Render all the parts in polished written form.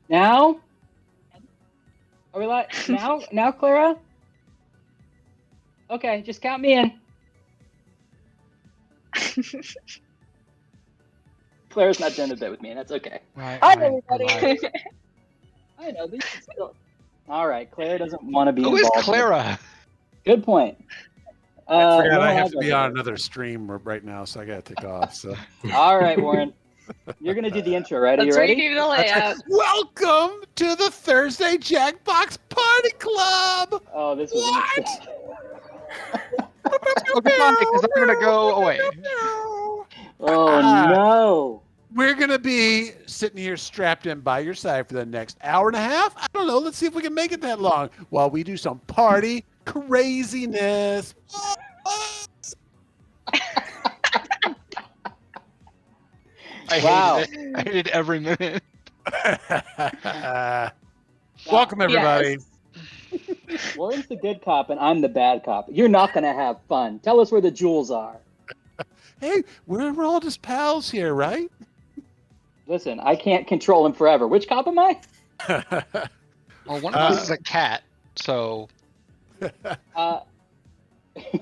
Now? Are we live? Now, Clara? Okay, just count me in. Clara's not doing a bit with me, and that's okay. Right, Hi, right, everybody. I know these are still. All right, Clara doesn't want to be Who is involved. Clara? Good point. I forgot no I have has to be over on there. another stream right now, so I got to take off. So All right, Warren. You're going to do the intro, right? Are you Let's ready? redo the layout. welcome to the Thursday Jackbox Party Club. Oh, this was a mistake. Okay, because I'm gonna go away. Oh, no. We're gonna be sitting here strapped in by your side for the next hour and a half. I don't know. Let's see if we can make it that long while we do some party craziness. Wow. I hated every minute. Welcome, everybody. Warren's the good cop, and I'm the bad cop. You're not going to have fun. Tell us where the jewels are. Hey, we're all just pals here, right? Listen, I can't control him forever. Which cop am I? Well, one of us is a cat, so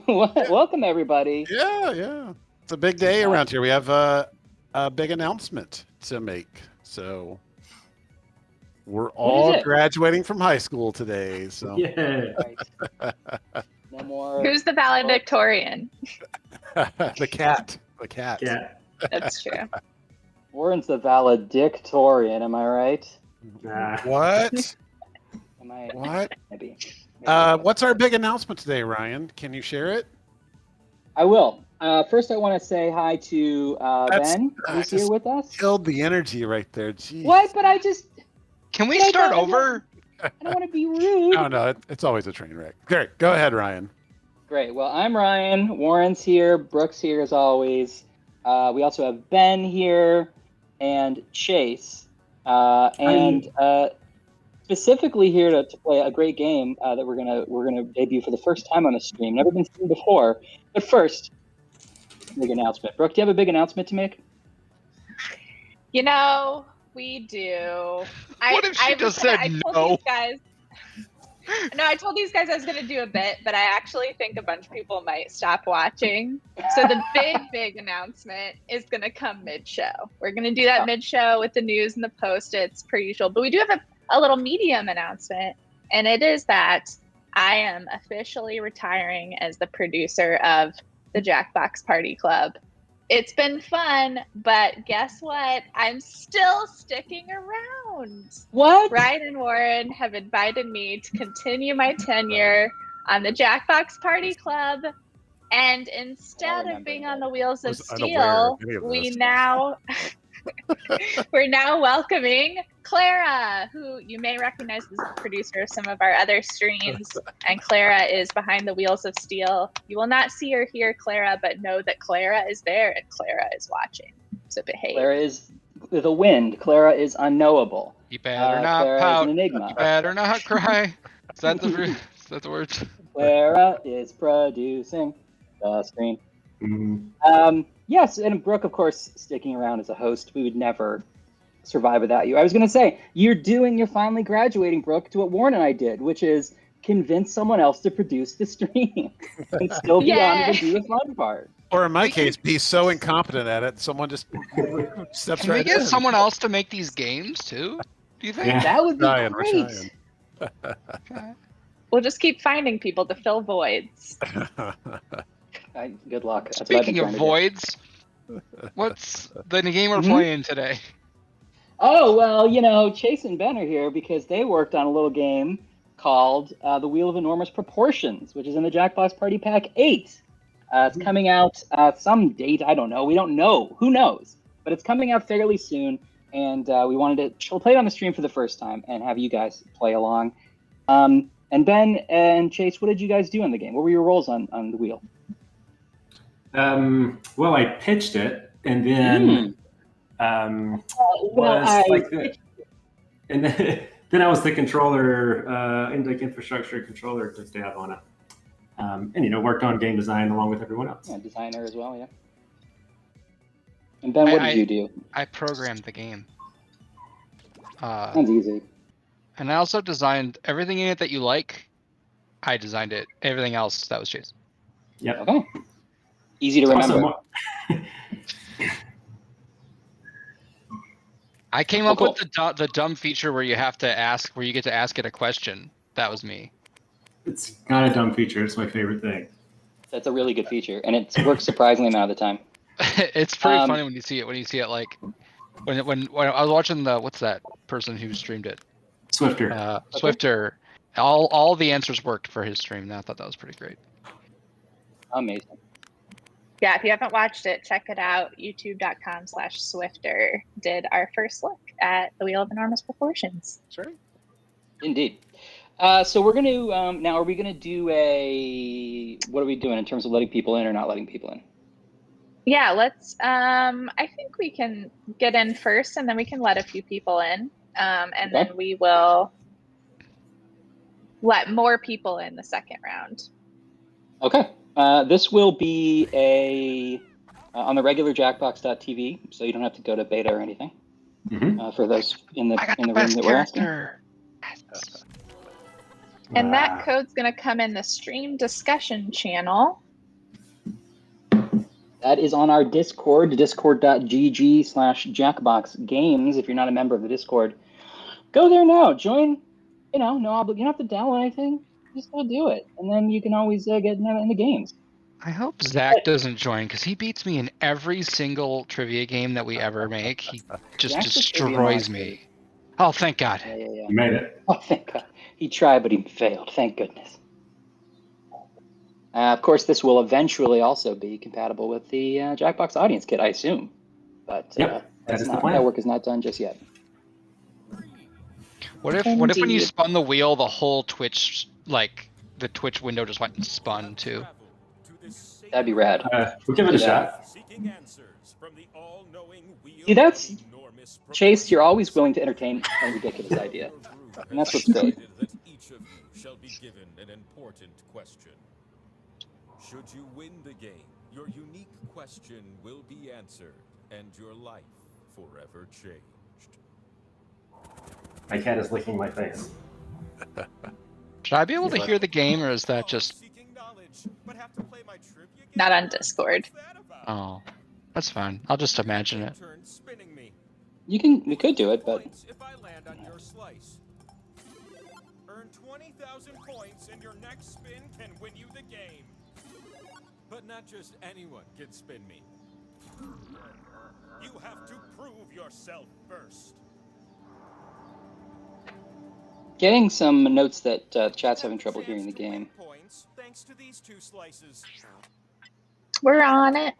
Welcome, everybody. Yeah. It's a big day around here. We have a big announcement to make. So we're all graduating from high school today. So Yeah. Right. No more. Who's the valedictorian? the cat. Yeah. That's true. Warren's the valedictorian. Am I right? What? Am I? What? Maybe. What's our big announcement today, Ryan? Can you share it? I will. First, I want to say hi to Ben, who's here with us. Killed the energy right there. Jeez. What? But I just. can we start over? I don't want to be rude. No, it's always a train wreck. Great. Go ahead, Ryan. Great. Well, I'm Ryan. Warren's here. Brooke's here as always. We also have Ben here and Chase. And specifically here to play a great game that we're gonna debut for the first time on the stream. Never been seen before. But first, big announcement. Brooke, do you have a big announcement to make? You know, we do. What if she just said no? I told these guys I was going to do a bit, but I actually think a bunch of people might stop watching. So the big announcement is going to come mid-show. We're going to do that mid-show with the news and the post-its per usual. But we do have a little medium announcement, and it is that I am officially retiring as the producer of the Jackbox Party Club. It's been fun, but guess what? I'm still sticking around. What? Ryan and Warren have invited me to continue my tenure on the Jackbox Party Club. And instead of being on the Wheels of Steel, we're now welcoming Clara, who you may recognize as the producer of some of our other streams. And Clara is behind the Wheels of Steel. You will not see or hear Clara, but know that Clara is there and Clara is watching. So behave. Clara is the wind. Clara is unknowable. You better not Clara pout. is an enigma. You better not cry. Is that the words? Clara is producing the screen. Mm-hmm. Yes, and Brooke, of course, sticking around as a host. We would never survive without you. I was going to say, you're finally graduating, Brooke, to what Warren and I did, which is convince someone else to produce the stream and still be on and do the fun part. Or in my case, be so incompetent at it, someone just steps Can right we get in. someone else to make these games too? Do you think? Yeah. That would be We're great. trying. We'll just keep finding people to fill voids. Good luck. That's what I've Speaking been of trying to do. voids, what's the game we're Mhm. playing today? Oh, well, Chase and Ben are here because they worked on a little game called The Wheel of Enormous Proportions, which is in the Jackbox Party Pack 8. It's coming out some date, I don't know. We don't know. Who knows? But it's coming out fairly soon, and we wanted to play it on the stream for the first time and have you guys play along. And Ben and Chase, what did you guys do in the game? What were your roles on the wheel? Well, I pitched it, and then then I was the controller, infrastructure controller to Dave on it, and worked on game design along with everyone else. Yeah, designer as well, yeah. And Ben, what did you do? I programmed the game. Sounds easy. And I also designed everything in it that you like. I designed it. Everything else, that was Chase. Yep. Okay. Easy to remember. I came up with the dumb feature where you get to ask it a question. That was me. It's not a dumb feature. It's my favorite thing. That's a really good feature, and it works surprisingly amount of the time. It's pretty funny when you see it. When you see it, like when I was watching what's that person who streamed it? Swifter. Swifter. All the answers worked for his stream. And I thought that was pretty great. Amazing. Yeah, if you haven't watched it, check it out. youtube.com/Swifter did our first look at the Wheel of Enormous Proportions. Sure. Indeed. So we're going to, now are we going to do what are we doing in terms of letting people in or not letting people in? Yeah, let's, I think we can get in first and then we can let a few people in. And then we will let more people in the second round. Okay. This will be on the regular Jackbox.tv, so you don't have to go to beta or anything. For those in the room best that were asking. character. And that code's going to come in the stream discussion channel. That is on our Discord, discord.gg/jackboxgames. If you're not a member of the Discord, go there now. Join. You know, you don't have to download anything. Just go do it, and then you can always get in the games. I hope Zach doesn't join because he beats me in every single trivia game that we ever make. He just Zach's a destroys trivia me. Oh, thank God. Yeah. You made it. Oh, thank God. He tried, but he failed. Thank goodness. Of course, this will eventually also be compatible with the Jackbox Audience Kit, I assume. But Yep, that work is not done just yet. What if when you spun the wheel, the whole Twitch, like the Twitch window just went and spun too? That'd be rad. We'll give it a shot. See, that's Chase. You're always willing to entertain a ridiculous idea, and that's what's great. Should you win the game, your unique question will be answered, and your life forever changed. My cat is licking my face. Should I be able to hear the game, or is that just? Not on Discord. Oh, that's fine. I'll just imagine it. We could do it, but If I land on your slice. Earn 20,000 points, and your next spin can win you the game. But not just anyone can spin me. You have to prove yourself first. getting some notes that the chat's having trouble hearing the game. Points thanks to these 2 slices. We're on it.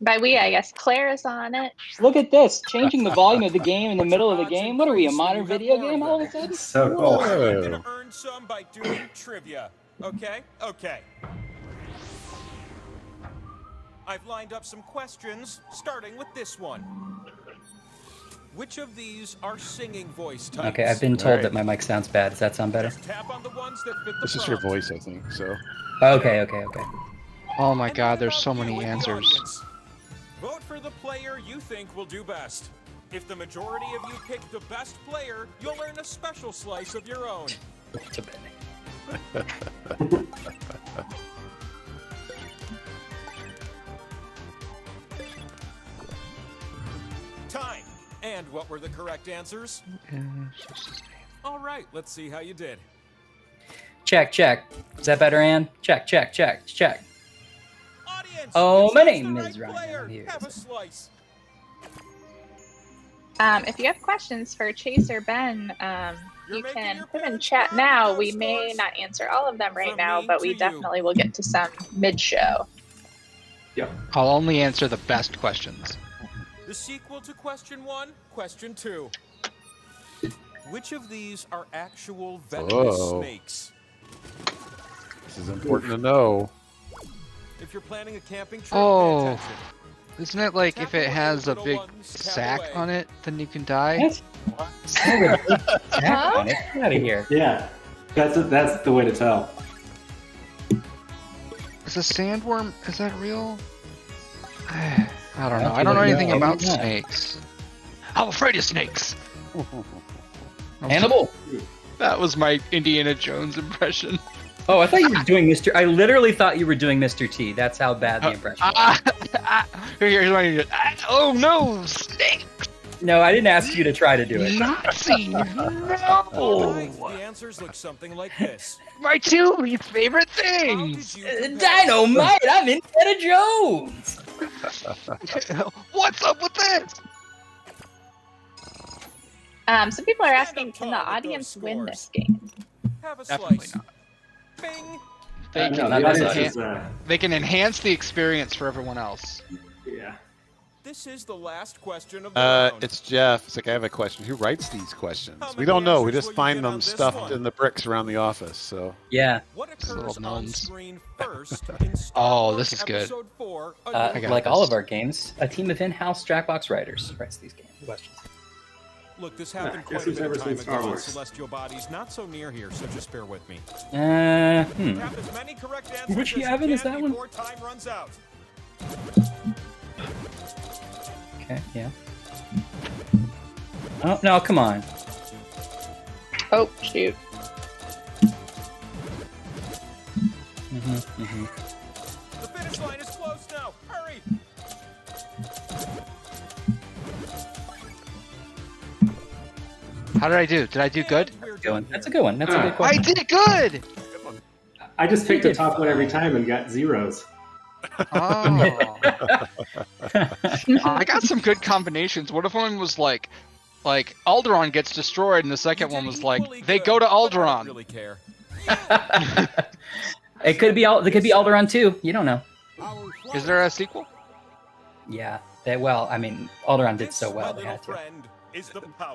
By we, I guess Claire is on it. Look at this, changing the volume of the game in the middle of the game. What are we, a modern video game all of a sudden? So cool. I'm gonna earn some by doing trivia. Okay? Okay. I've lined up some questions, starting with this one. Which of these are singing voice types? Okay, I've been told that my mic sounds bad. Does that sound better? Just tap on the ones that fit the This is your prompt. voice, I think. So. Okay. Oh my And God, what there's about so you many in the answers. audience? Vote for the player you think will do best. If the majority of you pick the best player, you'll earn a special slice of your own. Time. And what were the correct answers? All right, let's see how you did. Check. Is that better, Ann? Check. Audience. Oh, you my chose name the is right Ryan. player. I'm here. Have a slice. If you have questions for Chase or Ben, You're you making can your put in parents chat proud now. with We those may scores. not answer all of them right From now, me but to we you. definitely will get to some mid-show. I'll only answer the best questions. The sequel to question 1, question 2. Which of these are actual venomous Whoa. snakes? This is important to know. If you're planning a camping trip, Oh. pay attention. Isn't it like Tap if it away, has a little big ones, tap sack away. on it, then you can die? That's Get out of here. Yeah, that's the way to tell. Is a sandworm, is that real? I don't know. I don't know anything about snakes. I'm afraid of snakes. Hannibal. That was my Indiana Jones impression. Oh, I thought you were doing Mr. I literally thought you were doing Mr. T. That's how bad the impression was. Here's what you did. Oh no, snake! No, I didn't ask you to try to do it. Nazi! All No! right, the answers look something like this. My two least favorite How things! did you compare? Dynamite! I'm Indiana Jones! What's up with this? Some people are Stand asking, up can tall the with those audience win scores. this game? Have a Definitely slice. not. Bing. They No, can, not the this audience enhan- is, they can enhance the experience for everyone else. yeah. This is the last question of the round. It's Jeff. It's like I have a question. Who writes these questions? How We many don't know. We answers just will you find get them on this stuffed one? in the bricks around the office. So Yeah. What Little occurs on gnomes. screen first in Star Oh, Wars this is good. Episode 4, A Uh, New got like this. all of our games, a team of in-house Jackbox writers writes these questions. Look, this happened guess quite a who's bit ever of time seen Star ago on Wars? celestial bodies, not so near here, so just bear with me. Hmm. Tap as many correct answers Which as you Evan can is that one? before time runs out. Okay, yeah. Oh no! Come on. Oh, shoot. The finish line is close now. Hurry! How did I do? Did I do good? Good one. That's a good one. That's a good I question. did good! I just picked the top one every time and got zeros. Oh. I got some good combinations. One of them was like Alderaan gets destroyed, and the second one was like, they go to Alderaan. Really care. It could be Alderaan too. You don't know. Is there a sequel? Yeah. Well, I mean, Alderaan did so well. They had to.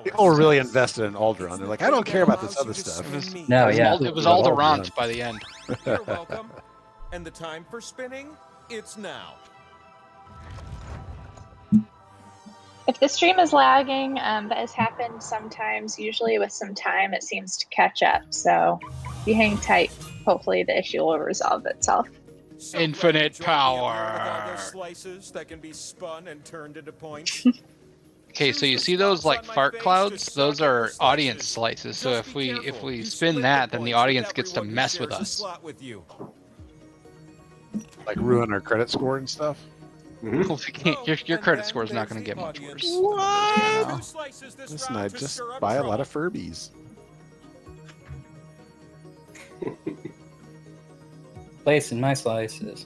People were really invested in Alderaan. They're like, I don't care about this other stuff. No, yeah. It was Alderaan by the end. You're welcome. And the time for spinning, it's now. If the stream is lagging, that has happened sometimes. Usually with some time, it seems to catch up. So if you hang tight, hopefully the issue will resolve itself. So Infinite glad you joined me on power. with all those slices that can be spun and turned into points. Okay, so you see those like fart clouds? Those are audience slices. So if we spin that, then the audience gets to mess with us. Like ruin our credit score and stuff. Your credit score is not going to get much worse. What? Listen, I just buy a lot of Furbies. Placing my slices.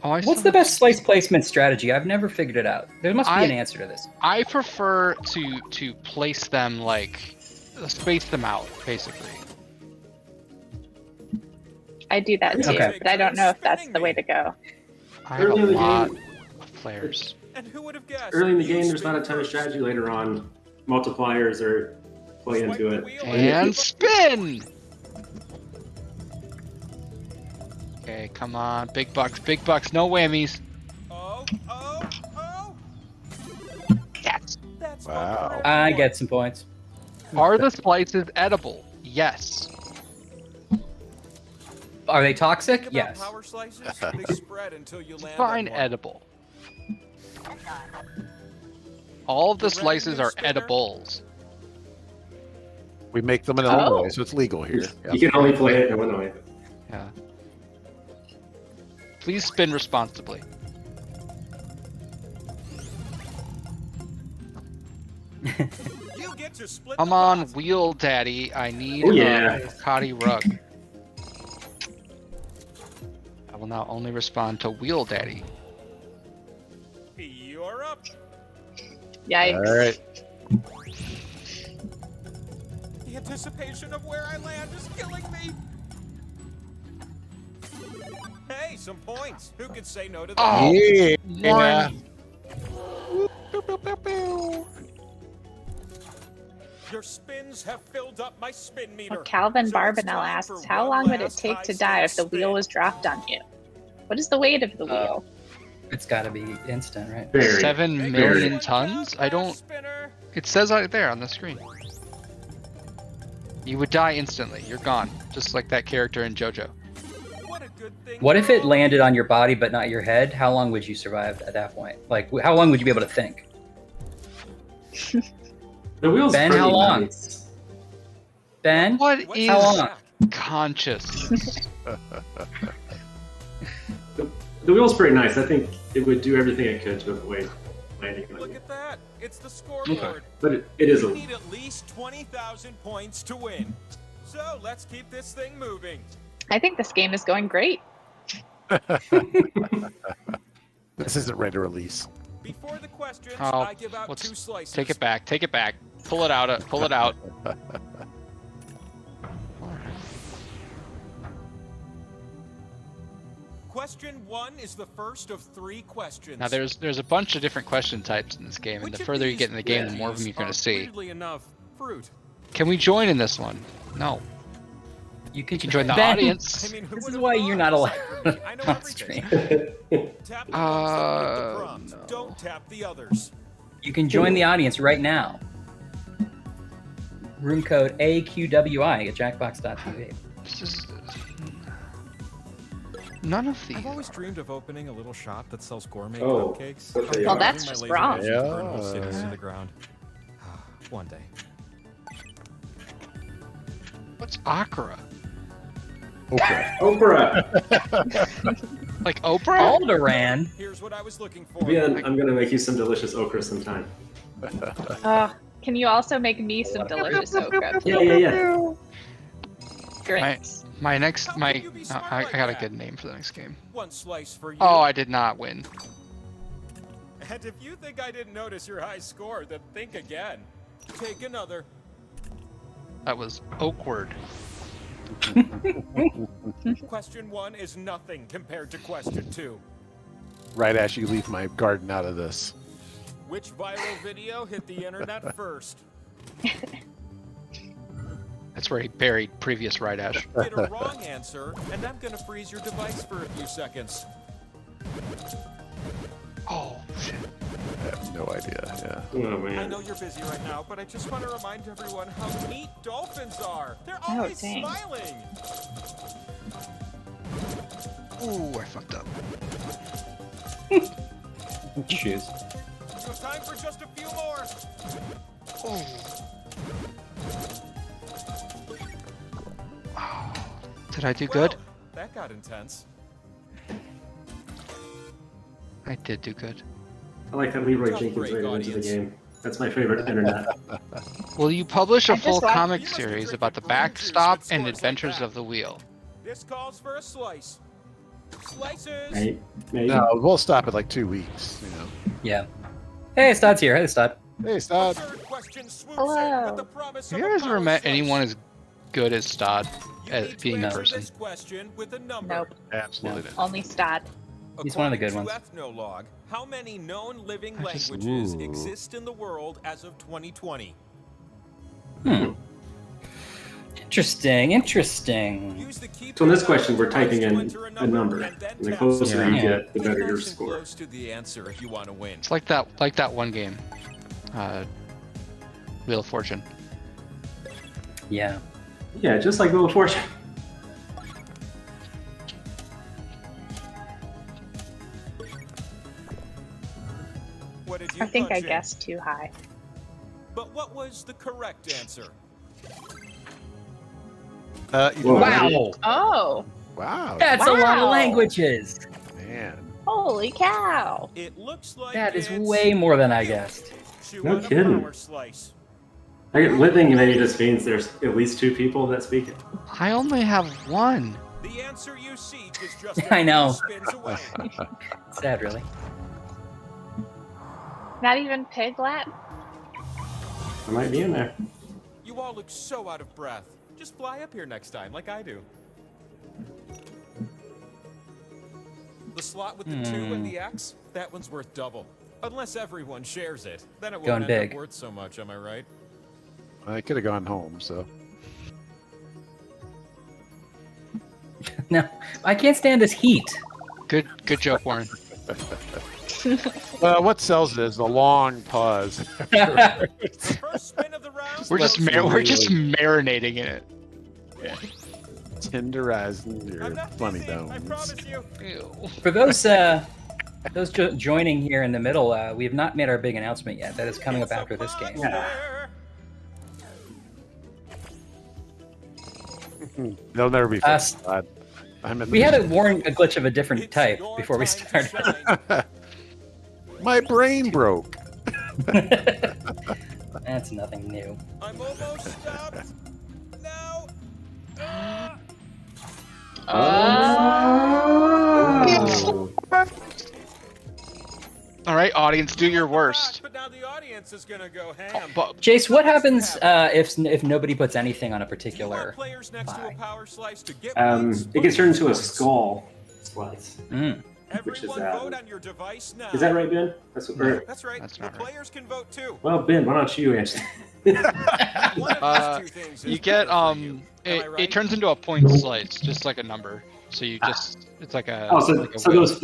Oh, What's the best slice placement strategy? I've never figured it out. There must be an answer to this. I prefer to place them like space them out, basically. I do that too, Okay. but I don't know if that's the way to go. I have a Early in the lot game- of players. And who would have guessed? Early in the game, there's not a ton of strategy. Later on, multipliers are play into it. And spin! Okay, come on. Big bucks, no whammies. Oh. Yes. That's Wow. I get some points. Are the slices edible? Yes. Are they toxic? Think about Yes. power slices, they spread until you land Fine, on one. edible. All of the You ready, slices new are spinner? edibles. We make them in Illinois, so it's legal here. You can only play it in Illinois. Yeah. Please spin responsibly. You get to split Come the on, pot. wheel daddy. I need Oh, yeah. a Cotty rug. I will now only respond to wheel daddy. You're up. Yikes. All right. The anticipation of where I land is killing me. Hey, some points. Who could say no to that? Oh, Yeah. one. Your spins have filled up my spin meter. Well, Calvin So it's Barbanel time asks, for how one long would it last take to high die if stakes the wheel spin. was dropped on you? What is the weight of the wheel? It's got to be instant, right? Very. 7 Hey, million guys, tons? I last don't. spinner. It says right there on the screen. You would die instantly. You're gone. Just like that character in JoJo. What a good thing. What if it landed on your body but not your head? How long would you survive at that point? Like, how long would you be able to think? The wheel's Ben, pretty how long? nice. Ben? What What's is How long? that? consciousness? The wheel's pretty nice. I think it would do everything it could to avoid landing on Look you. at that. It's the scoreboard. But it is You a. need at least 20,000 points to win. So let's keep this thing moving. I think this game is going great. This isn't ready to release. Before the questions, Oh, I give out 2 slices. Take it back. Take it back. Pull it out. Pull it out. Question 1 is the first of 3 questions. Now there's a bunch of different question types in this game, and Which the of further you these get in the game, the more of them veggies you're going are, to see. weirdly enough, fruit. Can we join in this one? No. You You can join the Ben, audience. I mean, who This would is have why thought? you're not allowed Suddenly, I know on everything. stream. Tap the ones that get the No. crumbs. Don't tap the others. You can join the audience right now. Room code AQWI at jackbox.tv. This is- None of these. I've always dreamed of opening a little shop that sells gourmet Oh, cupcakes. okay. Well, that's My just laser wrong. vision to burn whole Yeah. cities to the ground. One day. What's Akra? Okay. Okra. Like Oprah? Alderaan. Here's what I was looking for. Ben, I'm gonna make you some delicious okra sometime. Can you also make me some delicious okra? Yeah. Great. My next, How my, can you be I smart I like got a that? good name for the next game. One slice for you. Oh, I did not win. And if you think I didn't notice your high score, then think again. Take another. That was awkward. Question 1 is nothing compared to question 2. Right as you leave my garden out of this. Which viral video hit the internet first? That's where he buried previous right ash. Get a wrong answer, and I'm gonna freeze your device for a few seconds. Oh, shit. I have no idea. Yeah. Oh I man. know you're busy right now, but I just want to remind everyone how neat dolphins are. They're Oh, always dang. smiling. Ooh, I fucked up. Shoes. You have time for just a few more. Did I do good? Well, that got intense. I did do good. I like how Leroy Tough Jenkins break, rated into the audience. game. That's my favorite internet. Will you publish a I just full watched- comic You must be series drinking about the green juice backstop with and scores like adventures that. of the wheel? This calls for a slice. Slices. Right? Maybe. No, we'll stop at like 2 weeks. You know. Yeah. Hey, Stod's here. Hey, Stod. Hey, A stop. third question swoops Hello. in with the promise Have of you a guys ever power met slice. anyone as good as Stod You as need to being a answer person? this question with a number. Nope. Absolutely not. Only Stod. He's one of the good According ones. to Ethnologue, how many known living I just- languages Ooh. exist in the world as of 2020? Interesting. Interesting. Use the keypad So in this on question, your we're typing device to in enter a number, and then and the tap closer send. you get, the Get better your nice and score. close to the answer if you want to win. It's like that one game, Wheel of Fortune. Yeah. Yeah, just like Wheel of Fortune. What did you I think I punch in? guessed too high. But what was the correct answer? Wow. Oh, Wow. That's a lot of Wow. languages. Man. holy cow. It looks like That is it's way more than I guessed. chew No on a kidding. power slice. I get living maybe just means there's at least 2 people that speak it. I only have one. The answer you seek is just I know. spins away. Sad, really. Not even Piglet? I might be in there. You all look so out of breath. Just fly up here next time, like I do. The slot with the 2 and the X, that one's worth double. Unless everyone shares it. Then it won't Going end big. up worth so much, am I right? I could have gone home, so. No, I can't stand this heat. Good joke, Warren. What sells it is the long pause. The first spin of the round. We're just marinating in it. Tenderizing your I'm not funny teasing, I bones. promise you. Ew. For those joining here in the middle, we have not made our big announcement yet. That is coming up It's a after this game. monster. They'll never be Us. fixed. Todd. I'm in the We had a glitch of a different It's type your before we time to started. shine. My brain broke. That's nothing new. I'm almost stopped. Now. Oh. All right, audience, do your worst. But now the audience is gonna go ham. But Jace, what happens if nobody puts anything on a Do you want particular? players next to a pie? power slice to get It gets turned into a skull slice. Mm. which is, Everyone vote on your device now. Is that right, Ben? That's what, or, That's right. That's the not right. players can vote too. well, Ben, why don't you answer? One of these two things is you get better for you. Am I it right? turns into a point slice, just like a number. So you just it's like a Oh, so, like a so wheel. those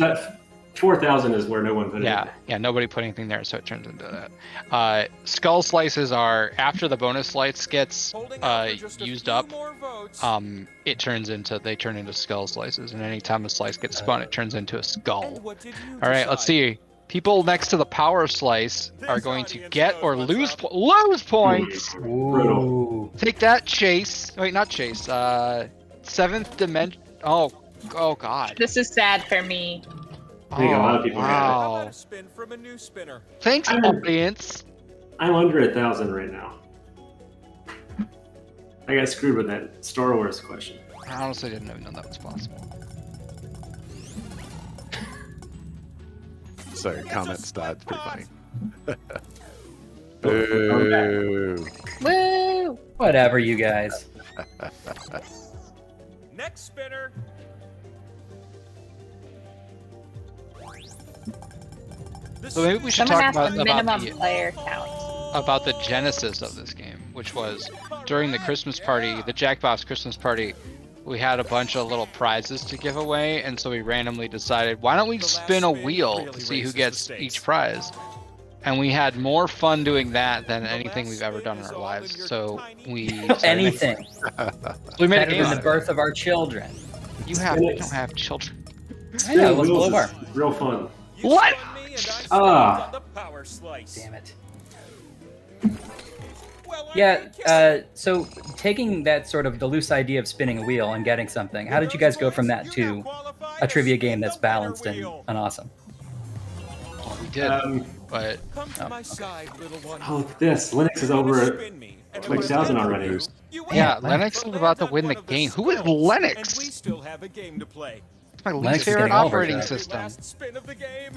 4,000 is where no one put it. Yeah, nobody put anything there, so it turns into that. Skull slices are after the bonus slice gets used up. They turn into skull slices, and anytime a slice gets spun, it turns into a skull. All right, let's see. People next to the power slice are going to get or lose points. Ooh. Take that, Chase. Wait, not Chase. Seventh dimension. Oh God. This is sad for me. I think a lot of people wow. Spin from a new spinner. Thanks, audience. I'm under 1,000 right now. I got screwed with that Star Wars question. I honestly didn't even know that was possible. Sorry, comments died. It's pretty funny. Boo. Woo! Whatever, you guys. Next spinner. So maybe we should Someone talk asked the minimum about player count. about the genesis of this game, which was during the Christmas party, the Jackbox Christmas party. We had a bunch of little prizes to give away, and so we randomly decided, why don't we spin a wheel to see who gets each prize? And we had more fun doing that than anything we've ever done in our lives. So we Anything. we made a Better game than out the of birth of our children. it. You don't have children. I know, let's Wheels blow is real fun. What? Damn it. Yeah, so taking that sort of the loose idea of spinning a wheel and getting something, how did you guys go from that to a trivia game that's balanced and awesome? Well, we did, but Oh, look at this. Linux is over at like 1,000 already. yeah, Linux is about to win the game. Who is Linux? We still have a game to play. It's my Linux least is favorite getting all of our operating jobs. system. Last spin of the game.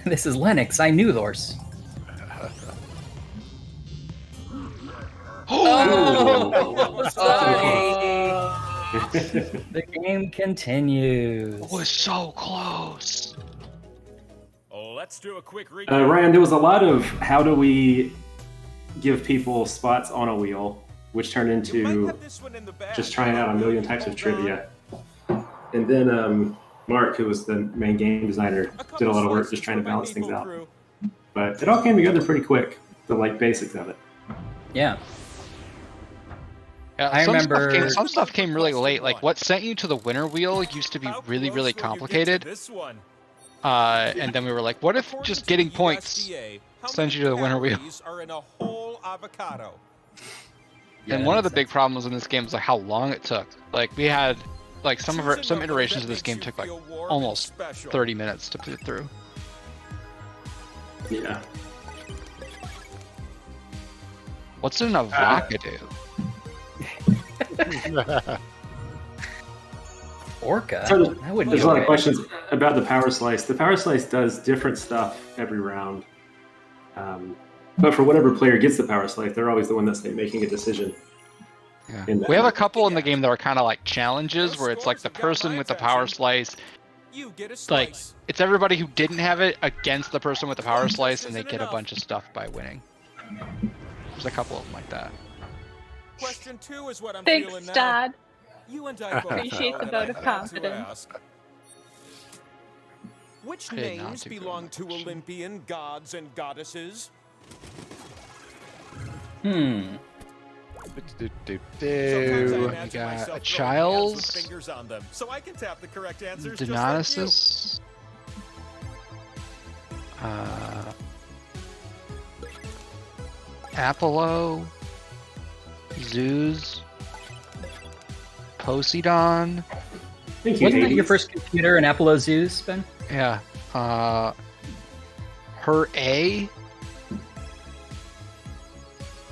This is Linux, I knew those. Oh, The game continues. it was so close. Let's do a quick recap. Ryan, there was a lot of how do we give people spots on a wheel, which turned into just trying out a million types of trivia. And then Mark, who was the main game designer, did a lot of work just trying to balance things out. But it all came together pretty quick, the like basics of it. Yeah. Yeah, I remember- some stuff came really late. Like what sent you to the winner wheel used to be really, really complicated. And then we were like, what if just getting points sends you to the winner wheel? And one of the big problems in this game was like how long it took. Like we had like some iterations of this game took like almost 30 minutes to put it through. Yeah. What's an avocado? Orca? So That wouldn't there's be a lot of okay. questions about the power slice. The power slice does different stuff every round. But for whatever player gets the power slice, they're always the one that's making a decision. Yeah. In that. We have a couple in the game that are kind of like challenges where it's like the person with the power slice, like it's everybody who didn't have it against the person with the power slice, and they get a bunch of stuff by winning. There's a couple of them like that. Question 2 is what I'm Thanks, feeling now. Dad. You and I both Appreciate know the that I vote of had to confidence. ask. Which Hey, not names too good belong to question. Olympian gods and goddesses? Do, Sometimes I do. imagine got myself a throwing Child's, hands with fingers on them, so I can tap the correct answers just like you. Dionysus, Apollo, Zeus, Poseidon. Thank you, Wasn't that Hades. your first computer in Apollo Zeus, Ben? Yeah. Her A.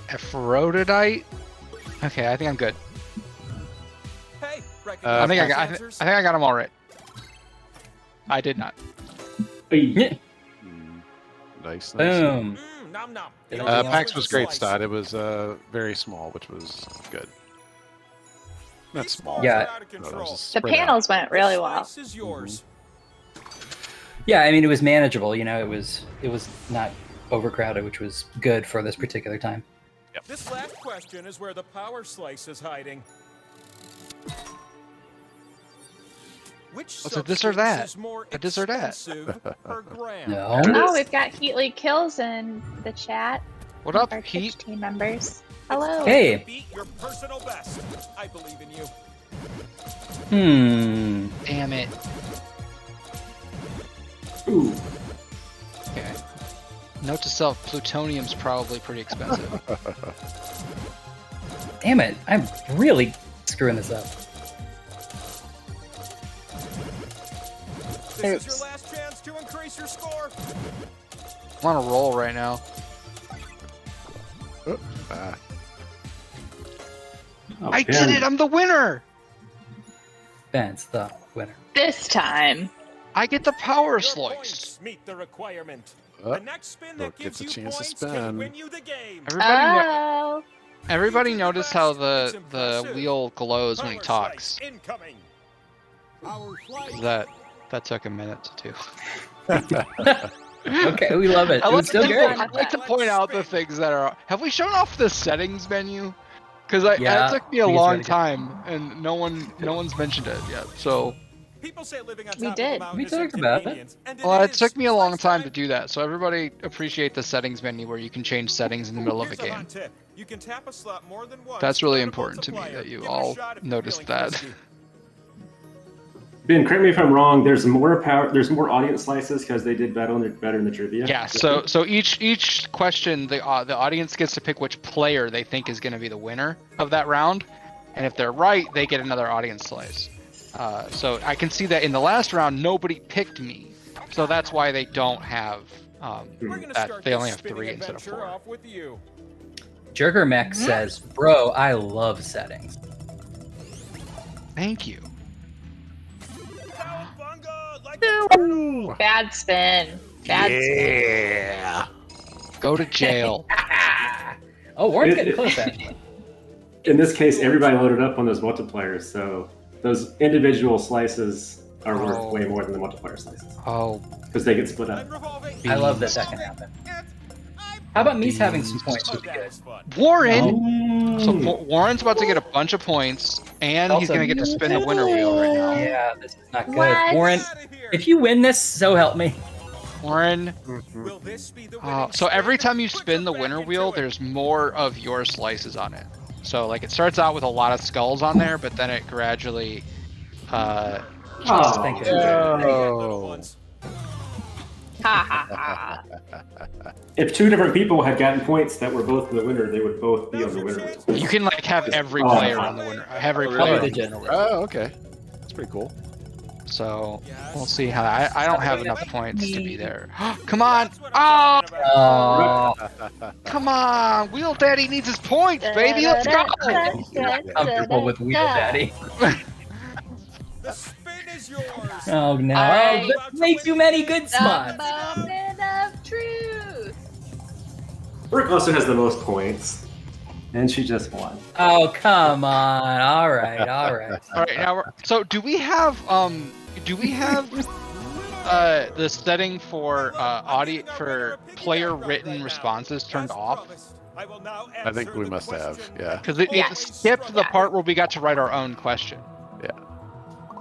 Aphrodite. Okay, I think I'm good. Hey, I think answers? I got them all right. I did not. Hey. Nice. Boom. Nom nom. PAX was great, Stott. It was very small, which was good. Not small. Yeah. No, that was The spread out. panels went really well. Slice is yours. Yeah, I mean, it was manageable. You know, it was not overcrowded, which was good for this particular time. This last question is where the power slice is hiding. Which Was it this or that? substance is more This or that? expensive per gram? No. Oh, we've got Heatley Kills in the chat. What up, Our Pete? Twitch team members. Hello. Hey. Beat your personal best. I believe in you. Damn it. Ooh. Okay. Note to self: plutonium's probably pretty expensive. Damn it! I'm really screwing this up. This is your last chance to increase your score. I'm on a roll right now. Oh, I did it! I'm the winner! Ben's the winner. This time. I get the power Your slice. points meet the requirement. Oh, The next spin that Brooke gets gives a you chance to points can spin. win you the game. Oh. Everybody notice how the It's impressive. wheel glows when he Power talks. slice incoming. That took a minute to do. Okay, we love it. It was still good. I'd like to point out the things that are. Have we shown off the settings menu? Because Yeah, it took me a I think it's long really good. time, and no one's mentioned it yet. So, People say living on We top did. Of a mountain We is talked about it. inconvenient, and well, it is. took me a long Next time to do that. So everybody appreciate the settings menu where you can change settings in the middle of a Here's game. hot tip. You can tap a slot more than once That's really to add a important to me multiplier. that you Give it a all shot if you're noticed feeling that. frisky. Ben, correct me if I'm wrong. There's more power. There's more audience slices because they did better in the trivia. Yeah. So each question, the audience gets to pick which player they think is going to be the winner of that round, and if they're right, they get another audience slice. So I can see that in the last round, nobody picked me, so that's why they don't have We're gonna that. start They this only have spinning 3 instead of adventure 4. off with you. Jerker Mech says, "Bro, I love settings." Thank you. Cowabunga, like a turtle. Bad spin. Bad spin. Yeah. Go to jail. Oh, Warren's getting close, actually. In this case, everybody loaded up on those multipliers, so those individual slices are Oh. worth way more than the multiplier slices Oh, because they get split up. I'm revolving. I love that can happen. How about me having some points would be That good. is fun. Warren. So Warren's about to get a bunch of points, and he's Also- going to get to spin the winner wheel right now. Yeah, this is not good. What? Warren, Outta here. if you win this, so help me. Warren. Will this be the winning So every spin? time you Put spin the your back winner into wheel, it. there's more of your slices on it. So like it starts out with a lot of skulls on there, but then it gradually. Oh, Thank you. Little ones. Ha ha ha. If two different people had gotten points that were both the winner, they would both be on the winner. You can like have every Oh, player wow. on the winner, every I'll player. be on the the winner wheel. Oh, okay. That's pretty cool. So we'll see how. I don't have enough points to be there. Come on! That's what I'm Oh, talking about. Oh, come on! Wheel Daddy needs his points, baby. Let's go! comfortable with Wheel Daddy. The spin is yours. Oh no! Alright. Oh, there's way too many good The spots. moment of truth. Brooke also has the most points, and she just won. Oh come on! All right, all right. All right, now so do we have the setting for audio for player written responses turned off? I think we must have. Yeah. Because it Yes. skipped the part where we got to write our own question. Yeah.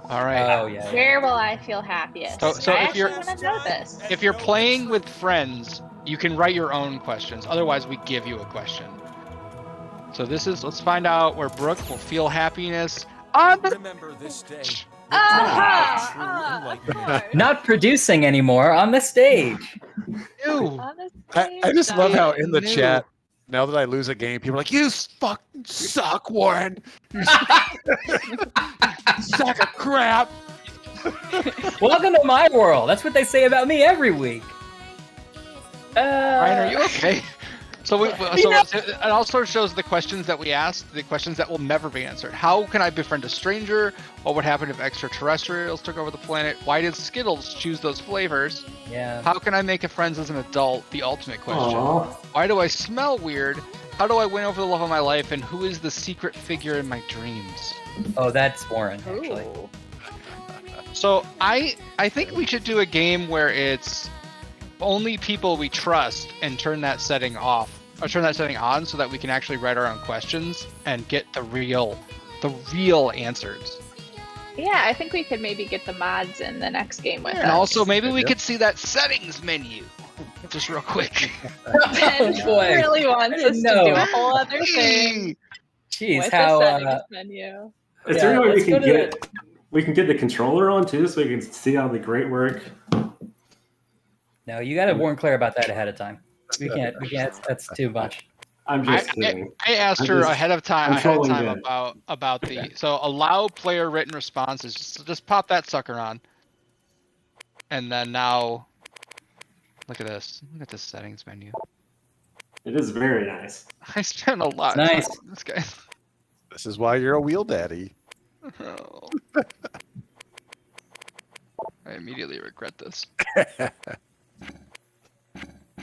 All right. Oh yeah. Where will I feel happiest? So I if you're- actually want to know this. If you're playing with friends, you can write your own questions. Otherwise, we give you a question. So let's find out where Brooke will feel happiness on the. Remember this day. Of course. Not producing anymore on the stage. Ew. I just love how in the Ew. chat, now that I lose a game, people are like, "You fucking suck, Warren. You sack of crap." Welcome to my world. That's what they say about me every week. Ryan, are you okay? So know- it also shows the questions that we asked, the questions that will never be answered. How can I befriend a stranger? What would happen if extraterrestrials took over the planet? Why did Skittles choose those flavors? Yeah. How can I make a friends as an adult? The ultimate question. Aw. Why do I smell weird? How do I win over the love of my life? And who is the secret figure in my dreams? Oh, that's Warren, actually. Ooh. So I think we should do a game where it's only people we trust and turn that setting off or turn that setting on so that we can actually write our own questions and get the real answers. Yeah, I think we could maybe get the mods in the next game with us. And also, maybe we could see that settings menu. Just real quick. Ben really wants us to do a whole other thing. Jeez, with how the settings menu. Is there any way we can get the controller on too, so we can see all the great work? No, you got to warn Claire about that ahead of time. We can't. That's too much. I'm just kidding. I asked her ahead of time about the allow player written responses. Just pop that sucker on, and then now look at this. Look at this settings menu. It is very nice. I spent a lot of time on this guy. This is why you're a wheel daddy. Oh. I immediately regret this.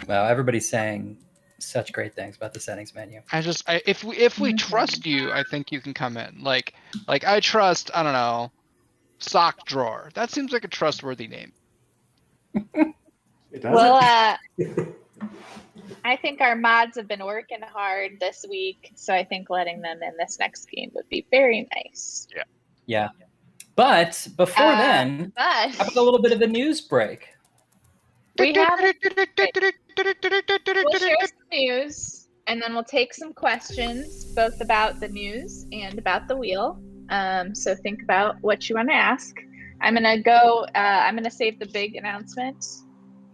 Wow, everybody's saying such great things about the settings menu. If we trust you, I think you can come in. Like I trust, I don't know, sock drawer. That seems like a trustworthy name. It doesn't. Well, I think our mods have been working hard this week, so I think letting them in this next game would be very nice. Yeah. But before then, how about a little bit of a news break? We'll share some news, and then we'll take some questions, both about the news and about the wheel. So think about what you want to ask. I'm gonna save the big announcement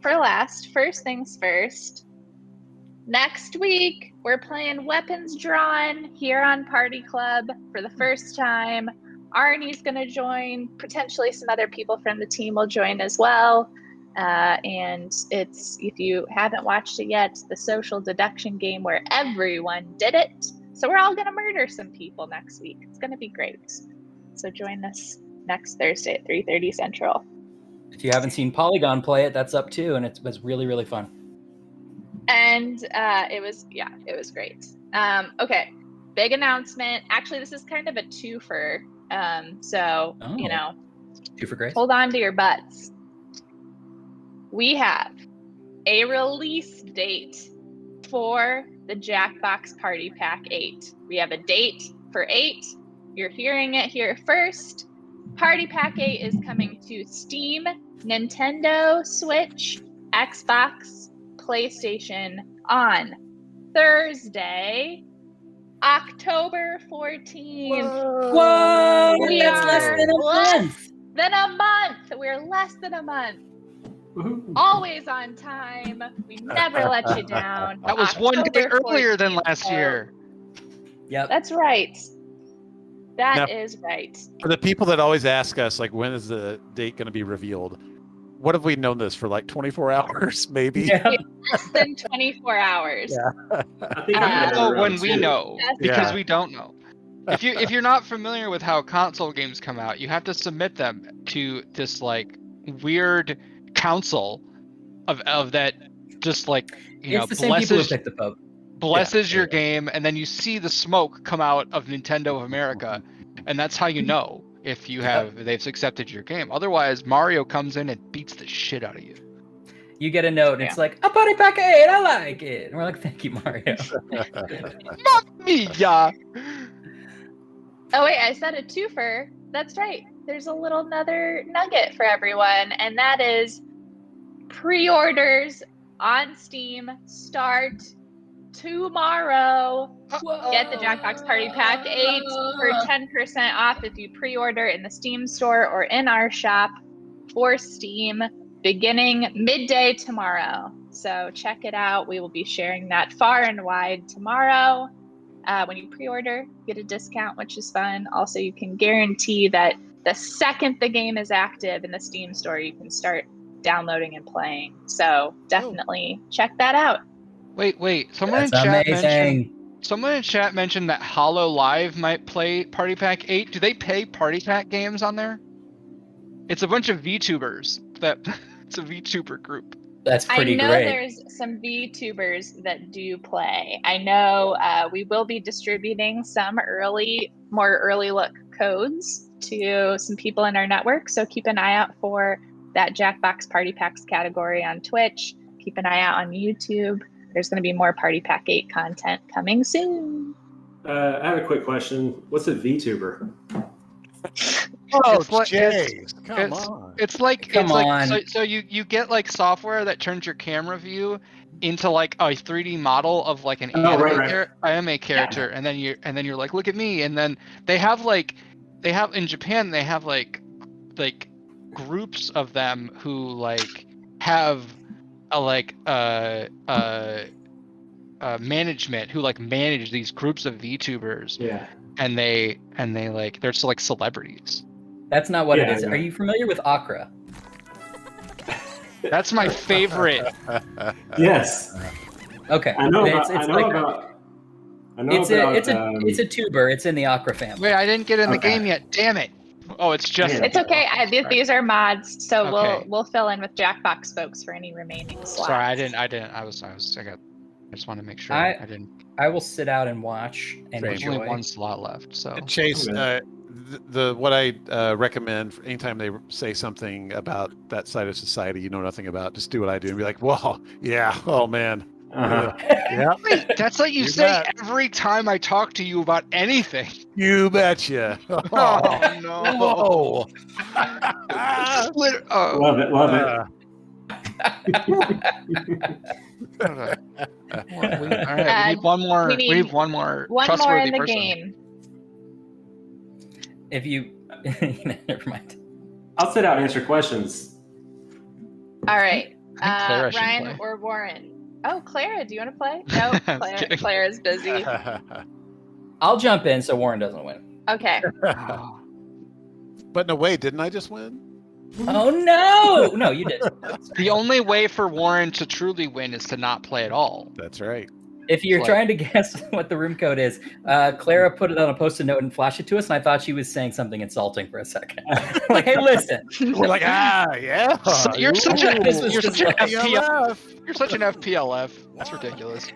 for last. First things first. Next week, we're playing Weapons Drawn here on Party Club for the first time. Arnie's gonna join. Potentially some other people from the team will join as well. And it's, if you haven't watched it yet, the social deduction game where everyone did it. So we're all going to murder some people next week. It's going to be great. So join us next Thursday at 3:30 Central. If you haven't seen Polygon play it, that's up too, and it was really, really fun. And it was great. Okay, big announcement. Actually, this is kind of a twofer. Two for grace. Hold on to your butts. We have a release date for the Jackbox Party Pack 8. We have a date for 8. You're hearing it here first. Party Pack 8 is coming to Steam, Nintendo Switch, Xbox, PlayStation on Thursday, October 14th. Whoa! We That's are less than a month. We're less than a month. Always on time. We never let you down. That was one day earlier than last year. Yep. That's right. That is right. For the people that always ask us, like, when is the date going to be revealed? What have we known this for, like 24 hours, maybe? Yeah. Less than 24 hours. Yeah. I think I'm gonna when we know, because Yeah. we don't know. If you're not familiar with how console games come out, you have to submit them to this like weird council of that, just like It's the same people who picked the Pope. blesses your game, and then you see the smoke come out of Nintendo of America, and that's how you know if they've accepted your game. Otherwise, Mario comes in and beats the shit out of you. You get a note, and it's like, a Party Pack 8, I like it. And we're like, thank you, Mario. Not me, yeah. Oh, wait, I said a twofer. That's right. There's a little another nugget for everyone, and that is pre-orders on Steam start tomorrow. Get the Jackbox Party Pack 8 for 10% off if you pre-order in the Steam store or in our shop for Steam beginning midday tomorrow. So check it out. We will be sharing that far and wide tomorrow. When you pre-order, get a discount, which is fun. Also, you can guarantee that the second the game is active in the Steam store, you can start downloading and playing. So definitely check that out. Wait. Someone That's in chat mentioned that Hollow Live might play Party Pack 8. Do they pay Party Pack games on there? It's a bunch of VTubers. It's a VTuber group. That's pretty great. I know there's some VTubers that do play. I know we will be distributing some more early look codes to some people in our network. So keep an eye out for that Jackbox Party Packs category on Twitch. Keep an eye out on YouTube. There's going to be more Party Pack 8 content coming soon. I have a quick question. What's a VTuber? So you get like software that turns your camera view into like a 3D model of like an anime character, and then you're like, look at me, and then they have in Japan they have like groups of them who like have management who like manage these groups of VTubers. Yeah. And they're just like celebrities. That's not what it is. Are you familiar with Accra? That's my favorite. Yes. Okay. I know it's a tuber. It's in the Accra family. Wait, I didn't get in the game yet. Damn it. Oh, it's just. It's okay. These are mods, so we'll fill in with Jackbox folks for any remaining slots. Sorry, I didn't. I just want to make sure I didn't. I will sit out and watch and enjoy. There's only one slot left. So Chase, what I recommend for anytime they say something about that side of society you know nothing about, just do what I do and be like, "Whoa, yeah, oh man." Yeah. Wait, that's what you say every time I talk to you about anything. You betcha. Oh no. Love it. All right, we need one more. We need one more. One more in the game. If you, never mind. I'll sit out and answer questions. All right, Ryan or Warren. Oh, Clara, do you want to play? No, Clara's busy. I'll jump in so Warren doesn't win. Okay. But no, wait, didn't I just win? Oh no! No, you didn't. The only way for Warren to truly win is to not play at all. That's right. If you're trying to guess what the room code is, Clara put it on a post-it note and flashed it to us, and I thought she was saying something insulting for a second. Like, hey, listen. We're like, yeah. So you're such an FPLF. You're such an FPLF. That's ridiculous.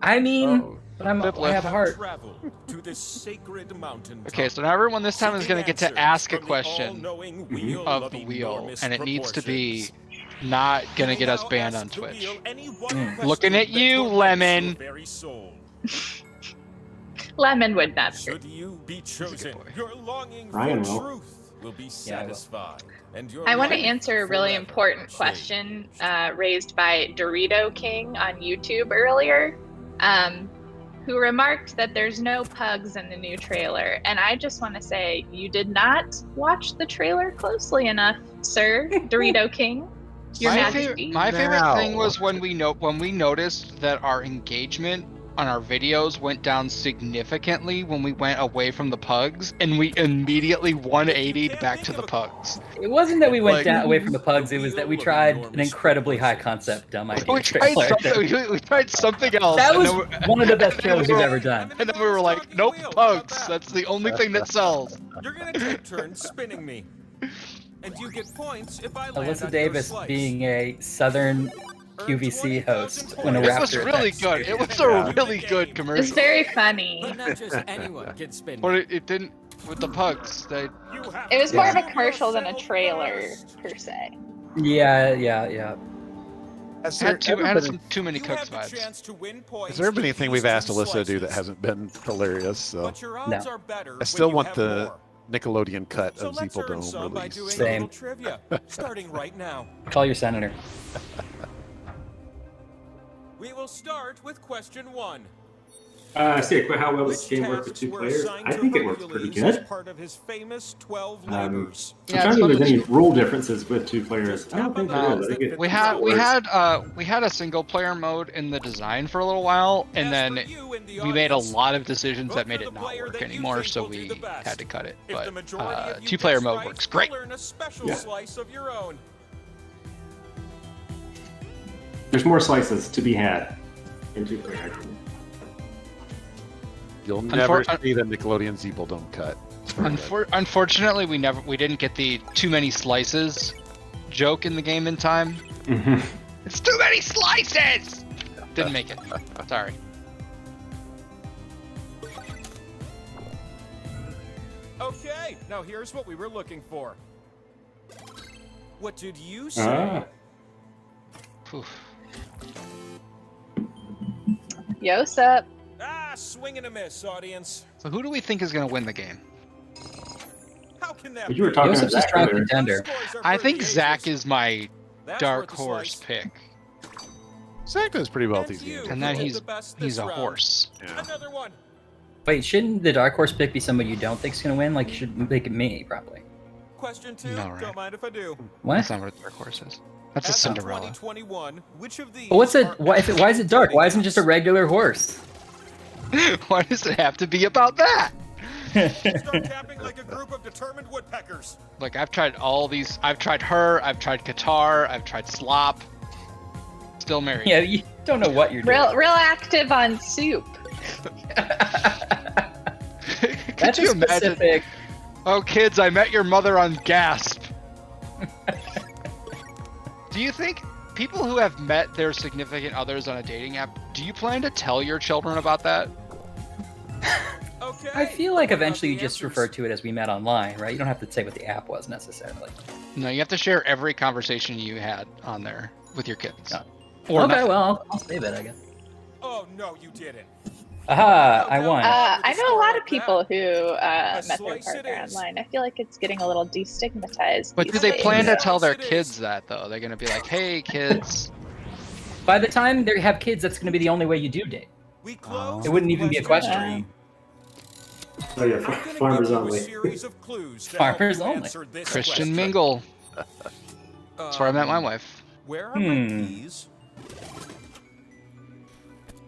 I mean, but I have heart. Okay, so now everyone this time is going to get to ask a question of the wheel, and it needs to be not going to get us banned on Twitch. Looking at you, Lemon. Lemon would not. Should you be chosen, your longing Ryan for will. truth will be satisfied. And I want to answer a really important question raised by Dorito King on YouTube earlier, who remarked that there's no pugs in the new trailer. And I just want to say, you did not watch the trailer closely enough, sir, Dorito King. My favorite thing was when we noticed that our engagement on our videos went down significantly when we went away from the pugs, and we immediately 180'd back to the pugs. It wasn't that we went away from the pugs, it was that we tried an incredibly high concept dumb idea. We tried something else. That was one of the best trailers we've ever done. And then we were like, nope, pugs. That's the only thing that sells. You're gonna take turns spinning me. And you get points if I land Alyssa on Davis your slice. being a Southern QVC host when a It raptor was really good. It was a really good commercial. It's very funny. But not just anyone can spin But me. it didn't with the pugs. It was more of a commercial than a trailer per se. Yeah. Had too many cooks vibes. Has there been anything we've asked Alyssa to do that hasn't been hilarious? So No. I still want the Nickelodeon cut of Zeeple Dome release. Same. Starting right now. Call your senator. We will start with question 1. See how well this game works with 2 players. I think it works pretty good. Part of his famous 12 I'm labors. trying to think if there's any rule differences with 2 players. I don't think there is. I think We had a single player mode in the design for a little while, and then we made a lot of decisions that made it not work anymore, so we had to cut it. But 2-player mode works great. There's more slices to be had in 2-player. You'll never see the Nickelodeon Zeeple Dome cut. Unfortunately, we didn't get the too many slices joke in the game in time. Mm-hmm. It's too many slices. Didn't make it. Sorry. Okay, now here's what we were looking for. What did you say? Yo's up. Swing and a miss, audience. So who do we think is going to win the game? But you were talking Joseph's about a strong Zach earlier. contender. I think Zach is my dark horse pick, Zach does pretty well at these games. and then he's a horse. Yeah. Another one. Wait, shouldn't the dark horse pick be somebody you don't think is going to win? Like, you should make it me, probably. Question 2. No, right. Don't mind if I do. What? That's not what a dark horse is. That's a As of Cinderella. 2021, which of these But what's it? are Why is it dark? Why isn't it just a regular horse? Why does it have to be about that? Start tapping like a group of determined woodpeckers. Like, I've tried all these. I've tried her. I've tried Qatar. I've tried slop. Still married. Yeah, you don't know what you're doing. Real active on soup. Could That's you a imagine? specific. Oh, kids, I met your mother on Gasp. Do you think people who have met their significant others on a dating app, do you plan to tell your children about that? Okay. I feel like eventually you What about just the refer answers? to it as we met online, right? You don't have to say what the app was necessarily. No, you have to share every conversation you had on there with your kids. Oh. Or Okay, nothing. well, I'll save it, I guess. Oh no, you didn't. Aha, I won. I know a lot of people who met their slice it partner is. online. I feel like it's getting a little destigmatized. But do these they days. plan to Yeah. tell their It is. kids that, though? They're going to be like, hey, kids. By the time they have kids, that's going to be the only way you do date. We close It wouldn't even be a question. Oh yeah, I'm gonna farmers give you a only. series of clues to Farmers help you only. answer this Christian question. mingle. That's where I met my wife. Where are my Hmm. keys?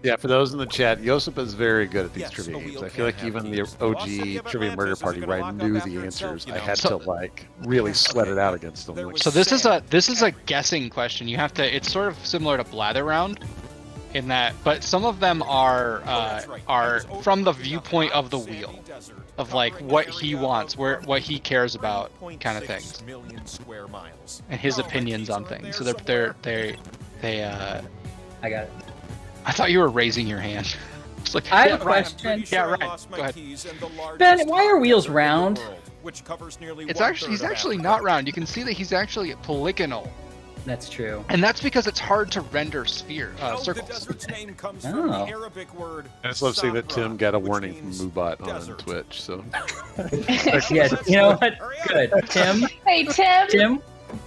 Yeah, for those in the chat, Josip is very good at these Yes, trivia a games. wheel I feel like can have even the keys. The lost city OG of Trivia Atlantis Murder is Party gonna where I lock up knew after the itself, answers. you I know. had So- to like really sweat it out against them. There Like, was So this is a sand. guessing question. You have to. It's sort of similar to Blather Round, in that, but some of them are That's right. are That was from the over viewpoint of the sandy wheel, desert, of like covering what an he area wants, of what he cares about, 3.6 kind of things, million square miles. and his Oh, my opinions keys on are things. there So somewhere. they I got it. I thought you were raising your hand. It's like, I yeah, have a right. question. I'm pretty Yeah, sure I right. lost my Go ahead. keys in the largest Ben, why are wheels desert in the round? world, which covers nearly It's one actually he's third of actually Africa. not round. You can see that he's actually polygonal, That's true. and that's because it's hard to render Oh, the circles. desert's name comes from Oh. the Arabic word. I just love seeing that Sahra, Tim got a which warning means from Moobot on desert. Twitch. So Yeah, you know what? Hurry up. Good. Tim, Hey Tim. Tim,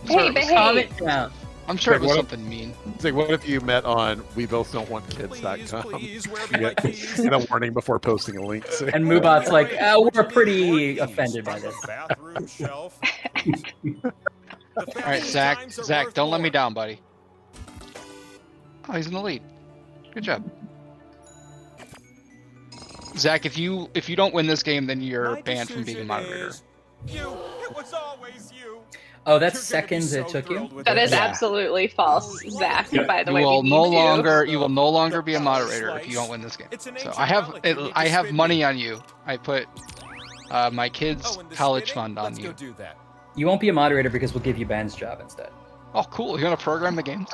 Hey, calm behave. it down. I'm sure it was What if- something mean. it's like, what if you met on Please, webothdontwantkids.com? please, where are my Yeah. keys? And a warning before posting a link. So- And Moobot's like, we're pretty offended by this. Bathroom shelf. All right, Zach, don't let me down, buddy. Oh, he's in the lead. Good job. Zach, if you don't win this game, then you're My banned from being a decision moderator. is You. It was always you. Oh, that's You're gonna be seconds so it took you? thrilled with That is Yeah. absolutely false, Zach. You By the You way, will we no need you. longer be a moderator if you don't win this game. It's an So ancient I have relic. You need to I have spin money me. on you. I put my kids' Oh, and the college spinning? fund on Let's you. go do that. You won't be a moderator because we'll give you Ben's job instead. Oh, cool. You're gonna program the games?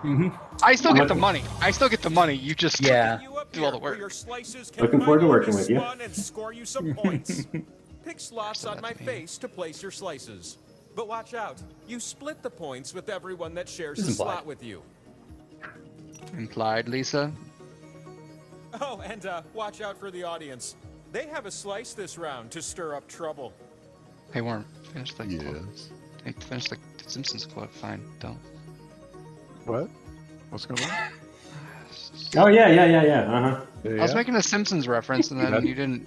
Mm-hmm. I still get the money. You just Yeah. You up Do all the here where work. your slices can Looking forward to finally working with you. spun and score you some points. Pick slots So on my that's me. face to place your slices. But watch out. You split the points with everyone that shares This a is implied. slot with you. implied, Lisa. Oh, and watch out for the audience. They have a slice this round to stir up trouble. Hey, Worm, finish the quote. Yes. Hey, finish the Simpsons quote. Fine, don't. What? What's going on? Oh yeah. Uh huh. I was making a Simpsons reference, and then Yeah.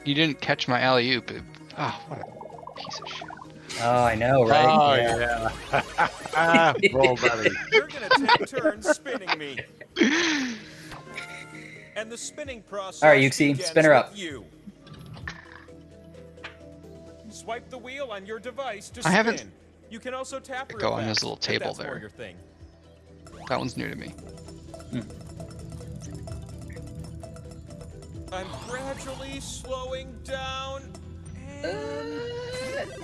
you didn't catch my alley oop. Oh, what a piece of shit. Oh, I know, right? Oh yeah. Roll, buddy. You're gonna take turns spinning me. And the spinning process All right, Yuxi, begins spin her up. with You. Swipe the wheel on your device to I spin. haven't- You can also tap real Go on fast, this little if table that's more there. your thing. That one's new to me. I'm gradually slowing down. And